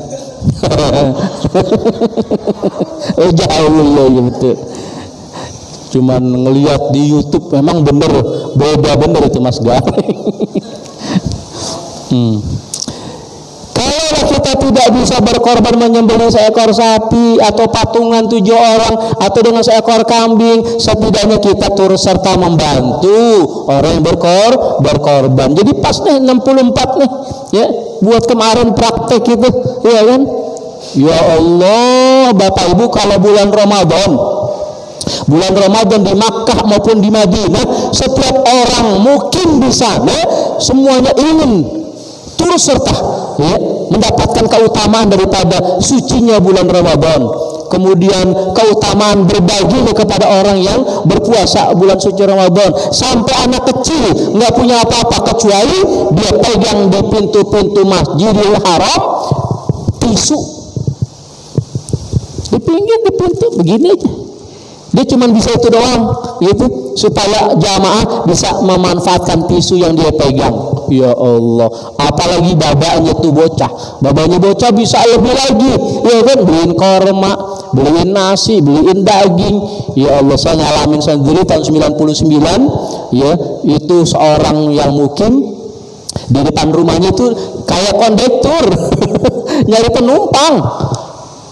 [SPEAKER 2] Jauh ya betul. Cuman ngelihat di YouTube memang beda bener itu Mas Garing. Kalau kita tidak bisa berkorban menyembelih seekor sapi atau patungan 7 orang atau dengan seekor kambing, setidaknya kita turut serta membantu orang yang berkorban. Jadi pas nih 64 nih ya, buat kemarin praktek itu ya kan. Ya Allah Bapak Ibu, kalau bulan Ramadan di Makkah maupun di Madinah, setiap orang mukim di sana semuanya ingin turut serta ya, mendapatkan keutamaan daripada sucinya bulan Ramadan, kemudian keutamaan berbagi kepada orang yang berpuasa bulan suci Ramadan. Sampai anak kecil nggak punya apa-apa kecuali dia pegang di pintu-pintu Masjidil Haram tisu di pinggir di pintu begini aja. Dia cuma bisa itu doang gitu, supaya jamaah bisa memanfaatkan tisu yang dia pegang. Ya Allah, apalagi babanya bocah bisa lebih lagi ya kan, beliin korma, beliin nasi, beliin daging. Ya Allah, saya ngalamin sendiri tahun 99 ya, itu seorang yang mukim di depan rumahnya itu kayak kondektur nyari penumpang.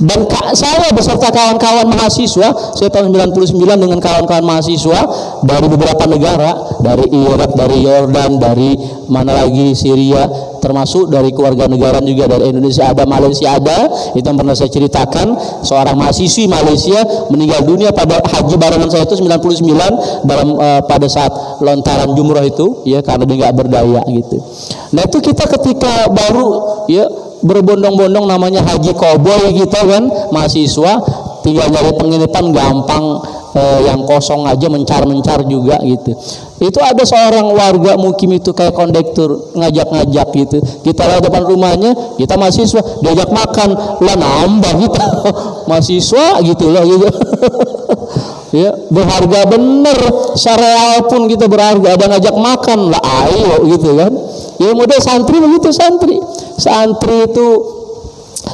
[SPEAKER 2] Dan saya beserta kawan-kawan mahasiswa, saya tahun 99 dengan kawan-kawan mahasiswa dari beberapa negara, dari Irak, dari Yordan, dari mana lagi, Syria, termasuk dari keluarga negara juga, dari Indonesia ada, Malaysia ada. Itu yang pernah saya ceritakan, seorang mahasiswi Malaysia meninggal dunia pada haji barengan saya itu 99 dalam pada saat lontaran jumrah itu ya, karena dia nggak berdaya gitu. Nah itu kita ketika baru ya berbondong-bondong namanya haji koboi gitu kan, mahasiswa tinggal nyari penginapan gampang, yang kosong aja mencar-mencar juga gitu. Itu ada seorang warga mukim itu kayak kondektur ngajak-ngajak gitu, kita lewat depan rumahnya, kita mahasiswa diajak makan lah, nambah kita mahasiswa gitu loh gitu. Ya berharga bener, sereal pun kita berharga, ada ngajak makan lah ayo gitu kan. Ya model santri begitu, santri itu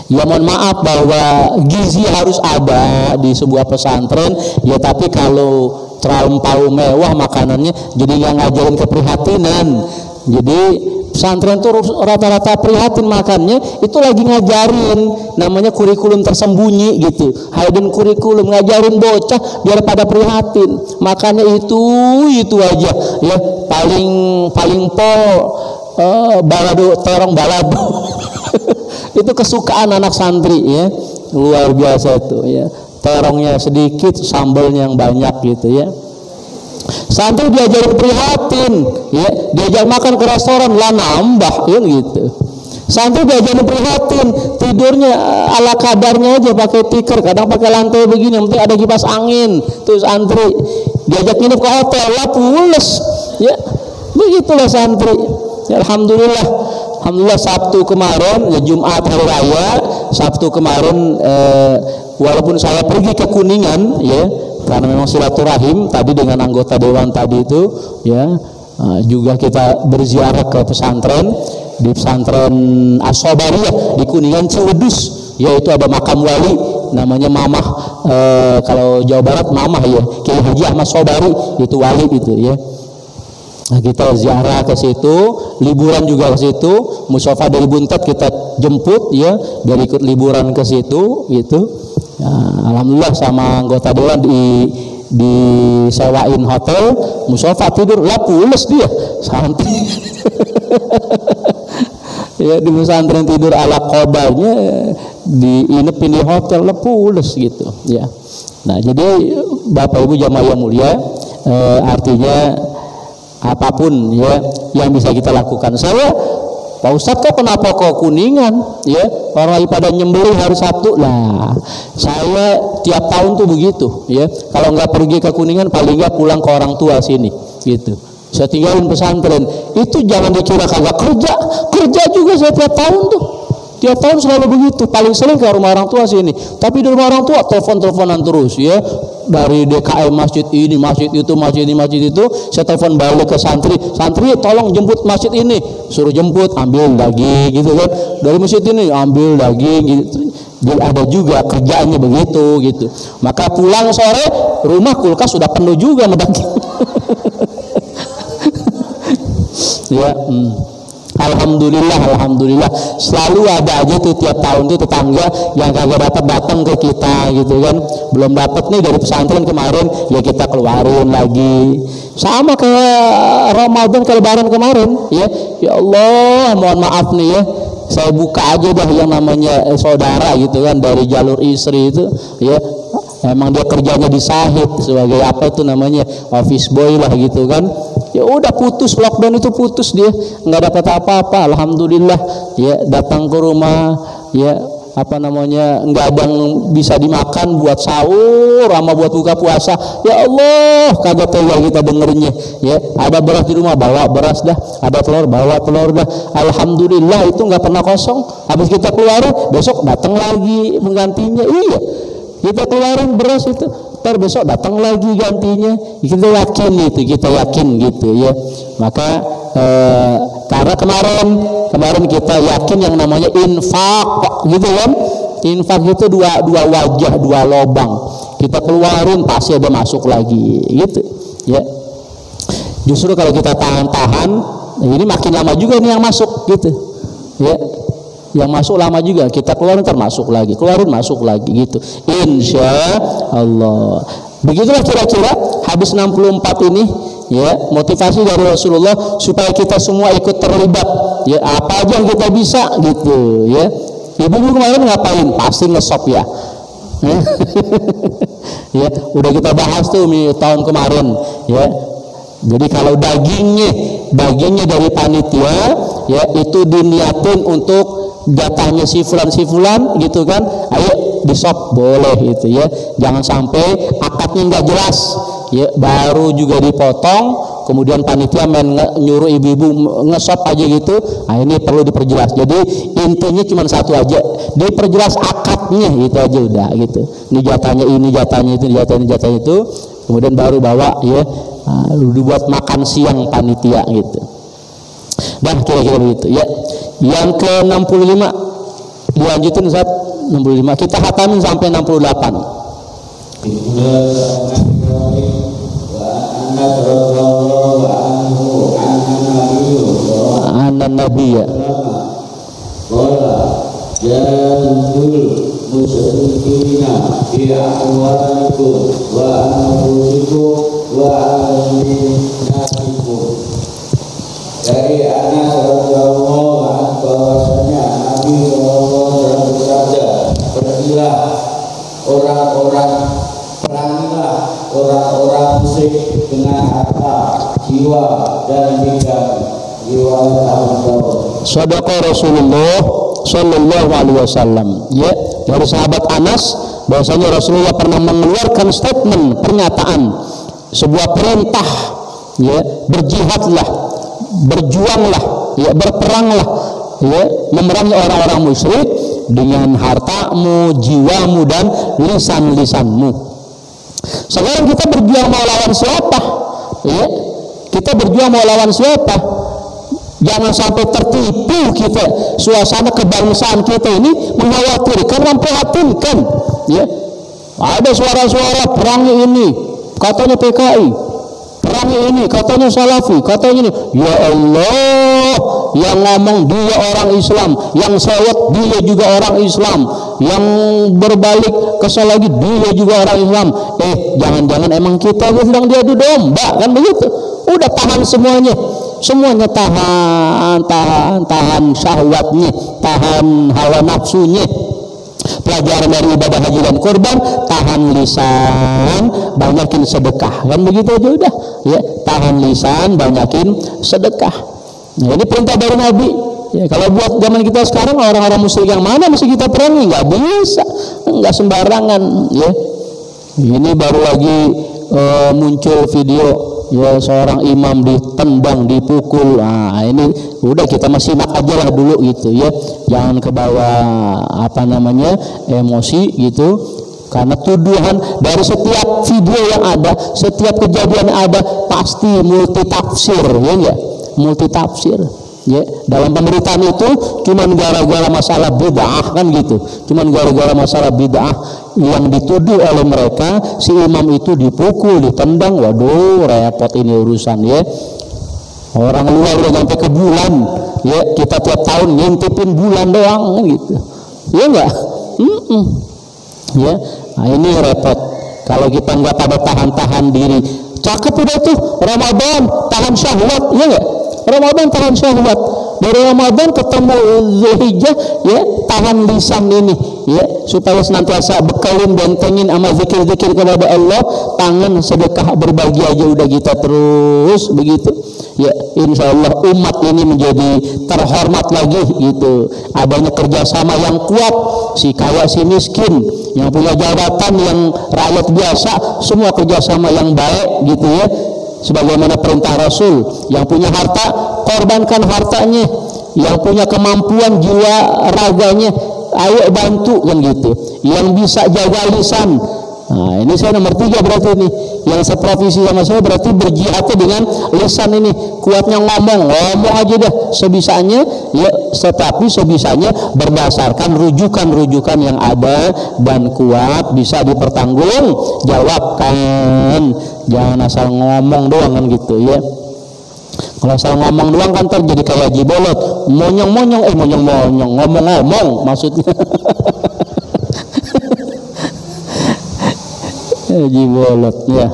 [SPEAKER 2] ya mohon maaf bahwa gizi harus ada di sebuah pesantren ya, tapi kalau terlampau mewah makanannya jadi nggak ngajarin keprihatinan. Jadi pesantren tuh rata-rata prihatin makannya, itu lagi ngajarin namanya kurikulum tersembunyi gitu, hidden kurikulum, ngajarin bocah biar pada prihatin makannya itu aja ya, paling balado, terong balado. Itu kesukaan anak santri ya, luar biasa itu ya, terongnya sedikit, sambalnya yang banyak gitu ya. Santri diajarin prihatin ya, diajak makan ke restoran lah nambah ya gitu. Santri diajarin prihatin, tidurnya ala kadarnya aja, pakai tikar, kadang pakai lantai begini, yang penting ada kipas angin. Terus santri diajak nginep ke hotel lah pules ya, begitulah santri. Ya, Alhamdulillah Sabtu kemarin ya, Jumat hari raya, Sabtu kemarin walaupun saya pergi ke Kuningan ya, karena memang silaturahim tadi dengan anggota dewan tadi itu ya, juga kita berziarah ke pesantren, di pesantren As-Sobariyah di Kuningan Ciwedus, yaitu ada makam wali namanya Mamah, kalau Jawa Barat Mamah ya, Kiai Haji Ahmad Sobari, itu wali itu ya. Nah, kita ziarah ke situ, liburan juga ke situ. Mustafa dari Buntet kita jemput ya, biar ikut liburan ke situ gitu. Nah, alhamdulillah sama anggota dewan disewain hotel. Mustafa tidur lah pules dia santai. Ya di pesantren tidur ala kobarnya, diinepin di hotel lah pules gitu ya. Nah jadi Bapak Ibu jamaah yang mulia, artinya apapun ya yang bisa kita lakukan. Saya, Pak Ustadz kok kenapa kok Kuningan ya, orang lagi pada nyembelih hari Sabtu lah. Saya tiap tahun tuh begitu ya, kalau nggak pergi ke Kuningan paling nggak pulang ke orang tua sini gitu. Saya tinggalin pesantren itu, jangan dikira kagak kerja juga saya tiap tahun tuh. Tiap tahun selalu begitu, paling sering ke rumah orang tua sini. Tapi di rumah orang tua telepon-teleponan terus ya. Dari DKM masjid ini, masjid itu, masjid ini, masjid itu. Saya telepon balik ke santri, tolong jemput masjid ini. Suruh jemput, ambil daging gitu kan. Dari masjid ini ambil daging gitu. Jadi ada juga kerjaannya begitu gitu. Maka pulang sore, rumah kulkas sudah penuh juga sama daging. Ya, Alhamdulillah selalu ada aja tuh tiap tahun tuh tetangga yang kagak dapat datang ke kita gitu kan. Belum dapat nih dari pesantren kemarin, ya kita keluarin lagi. Sama kayak Ramadan ke Lebaran kemarin ya. Ya Allah, mohon maaf nih ya, saya buka aja dah yang namanya saudara gitu kan dari jalur istri itu ya. Emang dia kerjanya di Sahid sebagai apa itu namanya, office boy lah gitu kan. Ya udah putus, lockdown itu putus, dia nggak dapat apa-apa. Alhamdulillah ya, datang ke rumah ya, apa namanya, nggak ada yang bisa dimakan buat sahur sama buat buka puasa. Ya Allah, kagak tega kita dengernya ya. Ada beras di rumah, bawa beras dah. Ada telur, bawa telur dah. Alhamdulillah itu nggak pernah kosong. Habis kita keluarin, besok datang lagi penggantinya. Iya, kita keluarin beras itu, ntar besok datang lagi gantinya. Kita yakin gitu ya. Maka karena kemarin kita yakin yang namanya infak gitu kan. Infak itu dua wajah, dua lobang. Kita keluarin pasti ada masuk lagi gitu ya. Justru kalau kita tahan, ini makin lama juga nih yang masuk gitu ya. Yang masuk lama juga, kita keluarin termasuk lagi, keluarin masuk lagi gitu, insya Allah. Begitulah kira-kira habis 64 ini ya, motivasi dari Rasulullah supaya kita semua ikut terlibat ya, apa aja yang kita bisa gitu ya. Ibu kemarin ngapain? Pasti ngesop ya. Ya udah kita bahas tuh tahun kemarin ya. Jadi kalau dagingnya dari panitia ya, itu diniatin untuk jatahnya si fulan gitu kan, ayo di shop boleh gitu ya. Jangan sampai akadnya nggak jelas ya, baru juga dipotong kemudian panitia nyuruh ibu-ibu nge-shop aja gitu. Nah ini perlu diperjelas. Jadi intinya cuma satu aja, diperjelas akadnya gitu aja udah gitu. Ini jatahnya ini, jatahnya itu, jatahnya itu, kemudian baru bawa ya, dibuat makan siang panitia gitu. Dan kira-kira begitu ya. Yang ke 65 dilanjutin Ustaz, 65 kita khatamin sampai 68. Anan Nabi ya. Jadul musyrikina fi amwalikum wa anfusikum wa amwalikum. Dari Anas radhiyallahu anhu bahwasanya Nabi sallallahu alaihi bersabda, pergilah perangilah orang-orang musyrik dengan harta, jiwa dan pikiran. Shadaqa Rasulullah sallallahu alaihi wasallam ya. Dari sahabat Anas bahwasanya Rasulullah pernah mengeluarkan statement, pernyataan, sebuah perintah ya, berjihadlah, berjuanglah ya, berperanglah ya, memerangi orang-orang musyrik dengan hartamu, jiwamu dan lisan-lisanmu. Sekarang kita berjuang mau lawan siapa ya? Kita berjuang mau lawan siapa? Jangan sampai tertipu kita. Suasana kebangsaan kita ini mengkhawatirkan, memprihatinkan ya. Ada suara-suara perangi ini katanya PKI, perangi ini katanya Salafi, katanya ini. Ya Allah, yang ngomong dia orang Islam, yang sewot dia juga orang Islam, yang berbalik kesal lagi dia juga orang Islam. Jangan-jangan emang kita sedang diadu domba kan begitu? Udah tahan semuanya tahan syahwatnya, tahan hawa nafsunya. Pelajaran dari ibadah haji dan kurban, tahan lisan, banyakin sedekah. Kan begitu aja udah, ya. Tahan lisan, banyakin sedekah. Nah, ini perintah dari Nabi. Ya, kalau buat zaman kita sekarang, orang-orang musyrik yang mana mesti kita perangi? Nggak bisa, nggak sembarangan, ya. Ini baru lagi muncul video, ya, seorang imam ditendang, dipukul. Nah, ini udah kita masih simak aja lah dulu gitu, ya. Jangan kebawa emosi gitu. Karena tuduhan dari setiap video yang ada, setiap kejadian yang ada pasti multitafsir, ya enggak? Multitafsir. Ya, dalam pemberitaan itu cuman gara-gara masalah bid'ah kan gitu. Cuman gara-gara masalah bid'ah yang dituduh oleh mereka, si imam itu dipukul, ditendang. Waduh, repot ini urusan, ya. Orang luar udah sampai ke bulan, ya. Kita tiap tahun ngintipin bulan doang kan gitu. Ya enggak? Ya. Nah, ini repot. Kalau kita nggak pada tahan-tahan diri. Cakep udah tuh Ramadan, tahan syahwat, ya enggak? Ramadan tahan syahwat, dari Ramadan ketemu Zulhijjah, ya, tahan lisan ini, ya, supaya senantiasa bekalin, bentengin sama zikir-zikir kepada Allah. Tangan sedekah berbagi aja udah kita terus begitu, ya. Insya Allah umat ini menjadi terhormat lagi gitu. Adanya kerjasama yang kuat, si kaya si miskin, yang punya jabatan yang rakyat biasa, semua kerjasama yang baik gitu, ya. Sebagaimana perintah Rasul, yang punya harta korbankan hartanya, yang punya kemampuan jiwa raganya ayo bantu kan gitu, yang bisa jaga lisan. Nah, ini saya nomor 3 berarti ini, yang seprofesi sama saya berarti berjihadnya dengan lisan ini. Kuatnya ngomong aja dah sebisanya, ya, tetapi sebisanya berdasarkan rujukan-rujukan yang ada dan kuat, bisa dipertanggungjawabkan. Jangan asal ngomong doang kan gitu, ya. Kalau asal ngomong doang kan terjadi kayak Haji Bolot, monyong-monyong, ngomong-ngomong maksudnya. Haji Bolot, ya.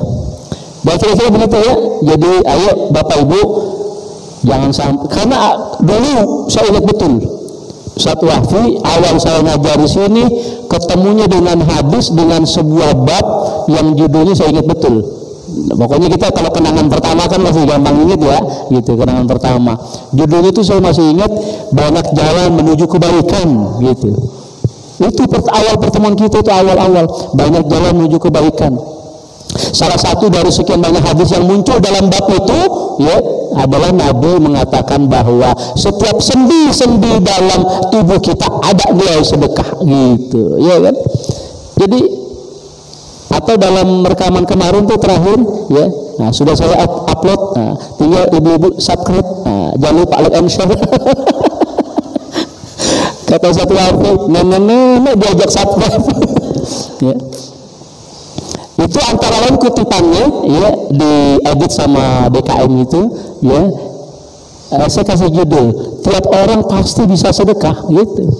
[SPEAKER 2] Kira-kira begitu, ya. Jadi ayo Bapak Ibu jangan sampai, karena dulu saya ingat betul Ustaz Wahfi awal saya ngajar di sini ketemunya dengan hadis, dengan sebuah bab yang judulnya saya ingat betul. Pokoknya kita kalau kenangan pertama kan masih gampang ingat, ya, gitu. Kenangan pertama judulnya itu saya masih ingat, banyak jalan menuju kebaikan gitu. Itu awal pertemuan kita, itu awal-awal banyak jalan menuju kebaikan. Salah satu dari sekian banyak hadis yang muncul dalam bab itu, ya, adalah Nabi mengatakan bahwa setiap sendi-sendi dalam tubuh kita ada nilai sedekah gitu, ya kan. Jadi atau dalam rekaman kemarin tuh terakhir, ya, nah sudah saya upload, nah, tinggal ibu-ibu subscribe, nah, jangan lupa like and share. Kata satu arti, nenek diajak subscribe. Ya. Itu antara lain kutipannya, ya, diedit sama DKM itu, ya. Saya kasih judul, tiap orang pasti bisa sedekah gitu.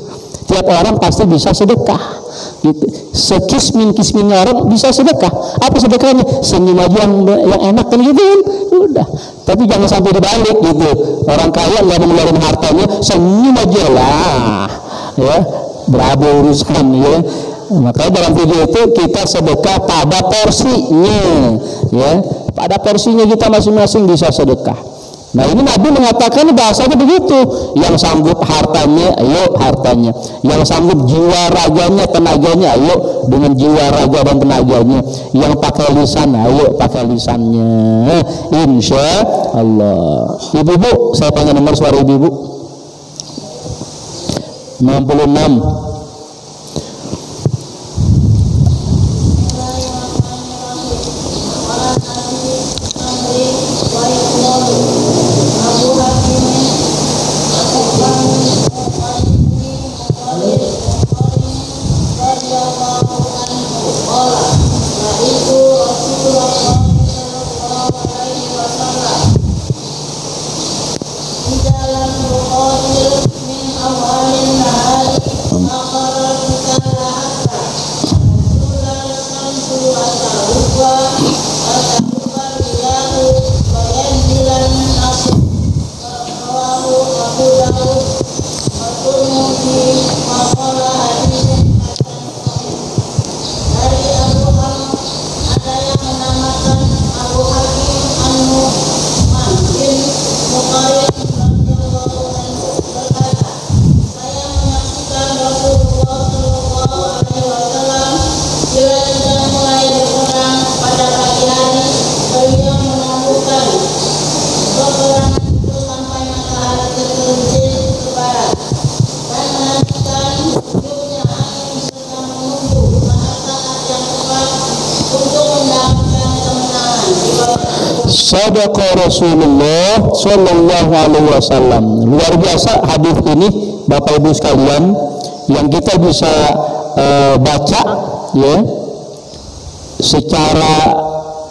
[SPEAKER 2] Tiap orang pasti bisa sedekah gitu. Sekismin-kisminnya orang bisa sedekah. Apa sedekahnya? Senyum aja yang enak kan gitu kan. Udah. Tapi jangan sampai dibalik gitu. Orang kaya nggak mau ngeluarin hartanya, senyum aja lah, ya. Berapa urusan, ya. Makanya dalam video itu kita sedekah pada porsinya, ya. Pada porsinya kita masing-masing bisa sedekah. Nah, ini Nabi mengatakan bahasanya begitu. Yang sanggup hartanya, ayo hartanya. Yang sanggup jiwa raganya, tenaganya, ayo dengan jiwa raga dan tenaganya. Yang pakai lisan, ayo pakai lisannya. Insya Allah. Ibu-ibu, saya tanya nomor suara ibu-ibu. 66. Sadaqa Rasulullah sallallahu alaihi wasallam. Luar biasa hadis ini Bapak Ibu sekalian, yang kita bisa baca ya secara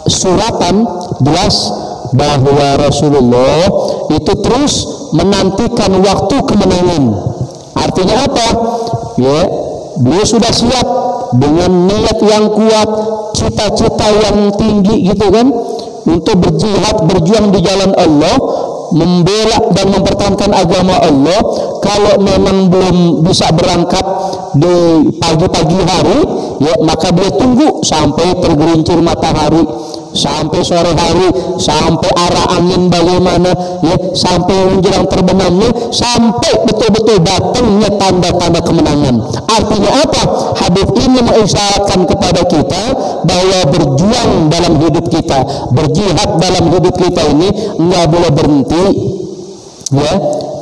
[SPEAKER 2] suratan jelas bahwa Rasulullah itu terus menantikan waktu kemenangan. Artinya apa? Ya, beliau sudah siap dengan niat yang kuat, cita-cita yang tinggi gitu kan, untuk berjihad, berjuang di jalan Allah, membela dan mempertahankan agama Allah. Kalau memang belum bisa berangkat di pagi-pagi hari, ya maka dia tunggu sampai tergelincir matahari, sampai sore hari, sampai arah angin bagaimana, ya sampai menjelang terbenamnya, sampai betul-betul datangnya tanda-tanda kemenangan. Artinya apa? Hadis ini mengisyaratkan kepada kita bahwa berjuang dalam hidup kita, berjihad dalam hidup kita ini nggak boleh berhenti, ya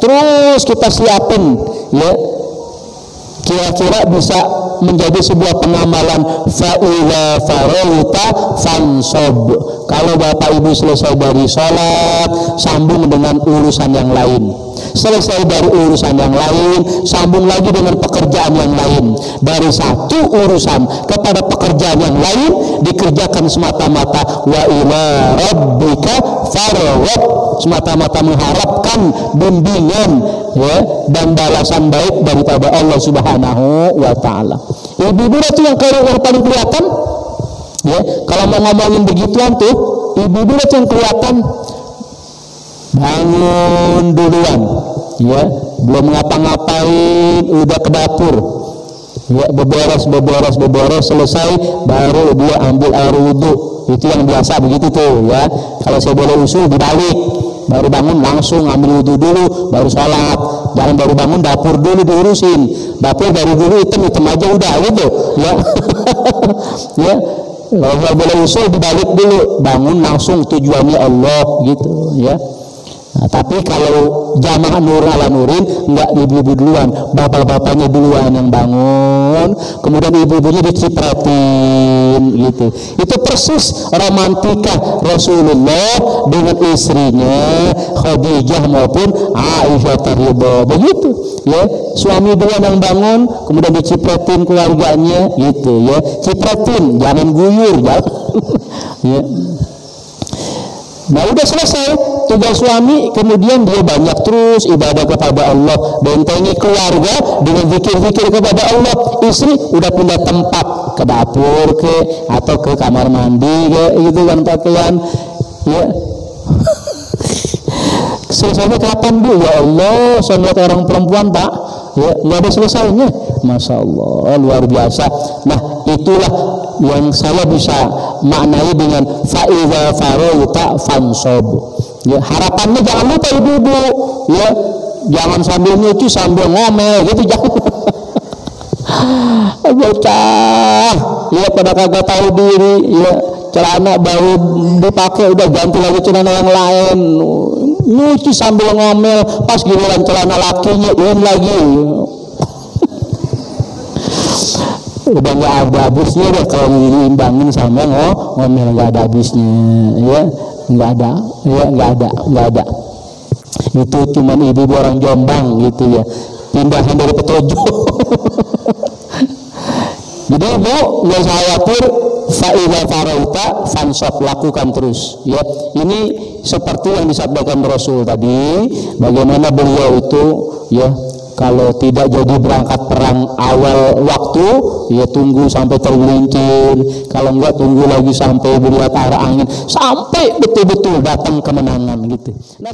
[SPEAKER 2] terus kita siapin, ya kira-kira bisa menjadi sebuah pengamalan. Fa'ila farauta fansob. Kalau Bapak Ibu selesai dari sholat, sambung dengan urusan yang lain. Selesai dari urusan yang lain, sambung lagi dengan pekerjaan yang lain. Dari satu urusan kepada pekerjaan yang lain, dikerjakan semata-mata wa ila rabbika farghab, semata-mata mengharapkan bimbingan, ya, dan balasan baik daripada Allah Subhanahu wa taala. Ibu-ibu itu yang paling kelihatan, ya, kalau mau ngomongin begituan tuh, ibu-ibu itu yang kelihatan bangun duluan, ya, belum ngapa-ngapain udah ke dapur, ya, beberes selesai baru dia ambil air wudhu. Itu yang biasa begitu tuh, ya. Kalau saya boleh usul dibalik, baru bangun langsung ambil wudhu dulu baru sholat. Jangan baru bangun dapur dulu diurusin, dapur dari dulu hitam aja udah gitu, ya. Ya, kalau boleh usul dibalik dulu, bangun langsung tujuannya Allah gitu, ya. Nah, tapi kalau jamaah nur ala nurin, enggak, ibu-ibu duluan, bapak-bapaknya duluan yang bangun, kemudian ibu-ibunya dicipratin gitu. Itu persis romantika Rasulullah dengan istrinya Khadijah maupun Aisyah ridho, begitu, ya. Suami duluan yang bangun, kemudian dicipratin keluarganya gitu, ya. Cipratin, jangan guyur, ya. Nah udah selesai tugas suami, kemudian dia banyak terus ibadah kepada Allah, bentengi keluarga dengan zikir-zikir kepada Allah. Istri udah pindah tempat, ke dapur ke atau ke kamar mandi ke, gitu kan pakaian, ya. Selesainya kapan Bu? Ya Allah, saya lihat orang perempuan Pak, ya nggak ada selesainya. Masya Allah, luar biasa. Nah itulah yang saya bisa maknai dengan fa'iza farauta fansob, ya. Harapannya jangan lupa ibu-ibu, ya, jangan sambil nyuci sambil ngomel gitu, jangan. Bocah, ya pada kagak tahu diri, ya, celana baru dipakai udah ganti lagi celana yang lain, nyuci sambil ngomel, pas giliran celana lakinya ini lagi. Udah nggak ada habisnya deh kalau diimbangin sama ngomel, nggak ada habisnya, ya, nggak ada. Itu cuman ibu orang Jombang gitu, ya, pindahan dari Petojo. Jadi Bu, nggak usah khawatir, fa'idha farauta fansab, lakukan terus, ya. Ini seperti yang disabdakan Rasul tadi, bagaimana beliau itu, ya, kalau tidak jadi berangkat perang awal waktu, ya tunggu sampai tergelincir. Kalau enggak tunggu lagi sampai berlihat arah angin, sampai betul-betul datang kemenangan gitu. Nah,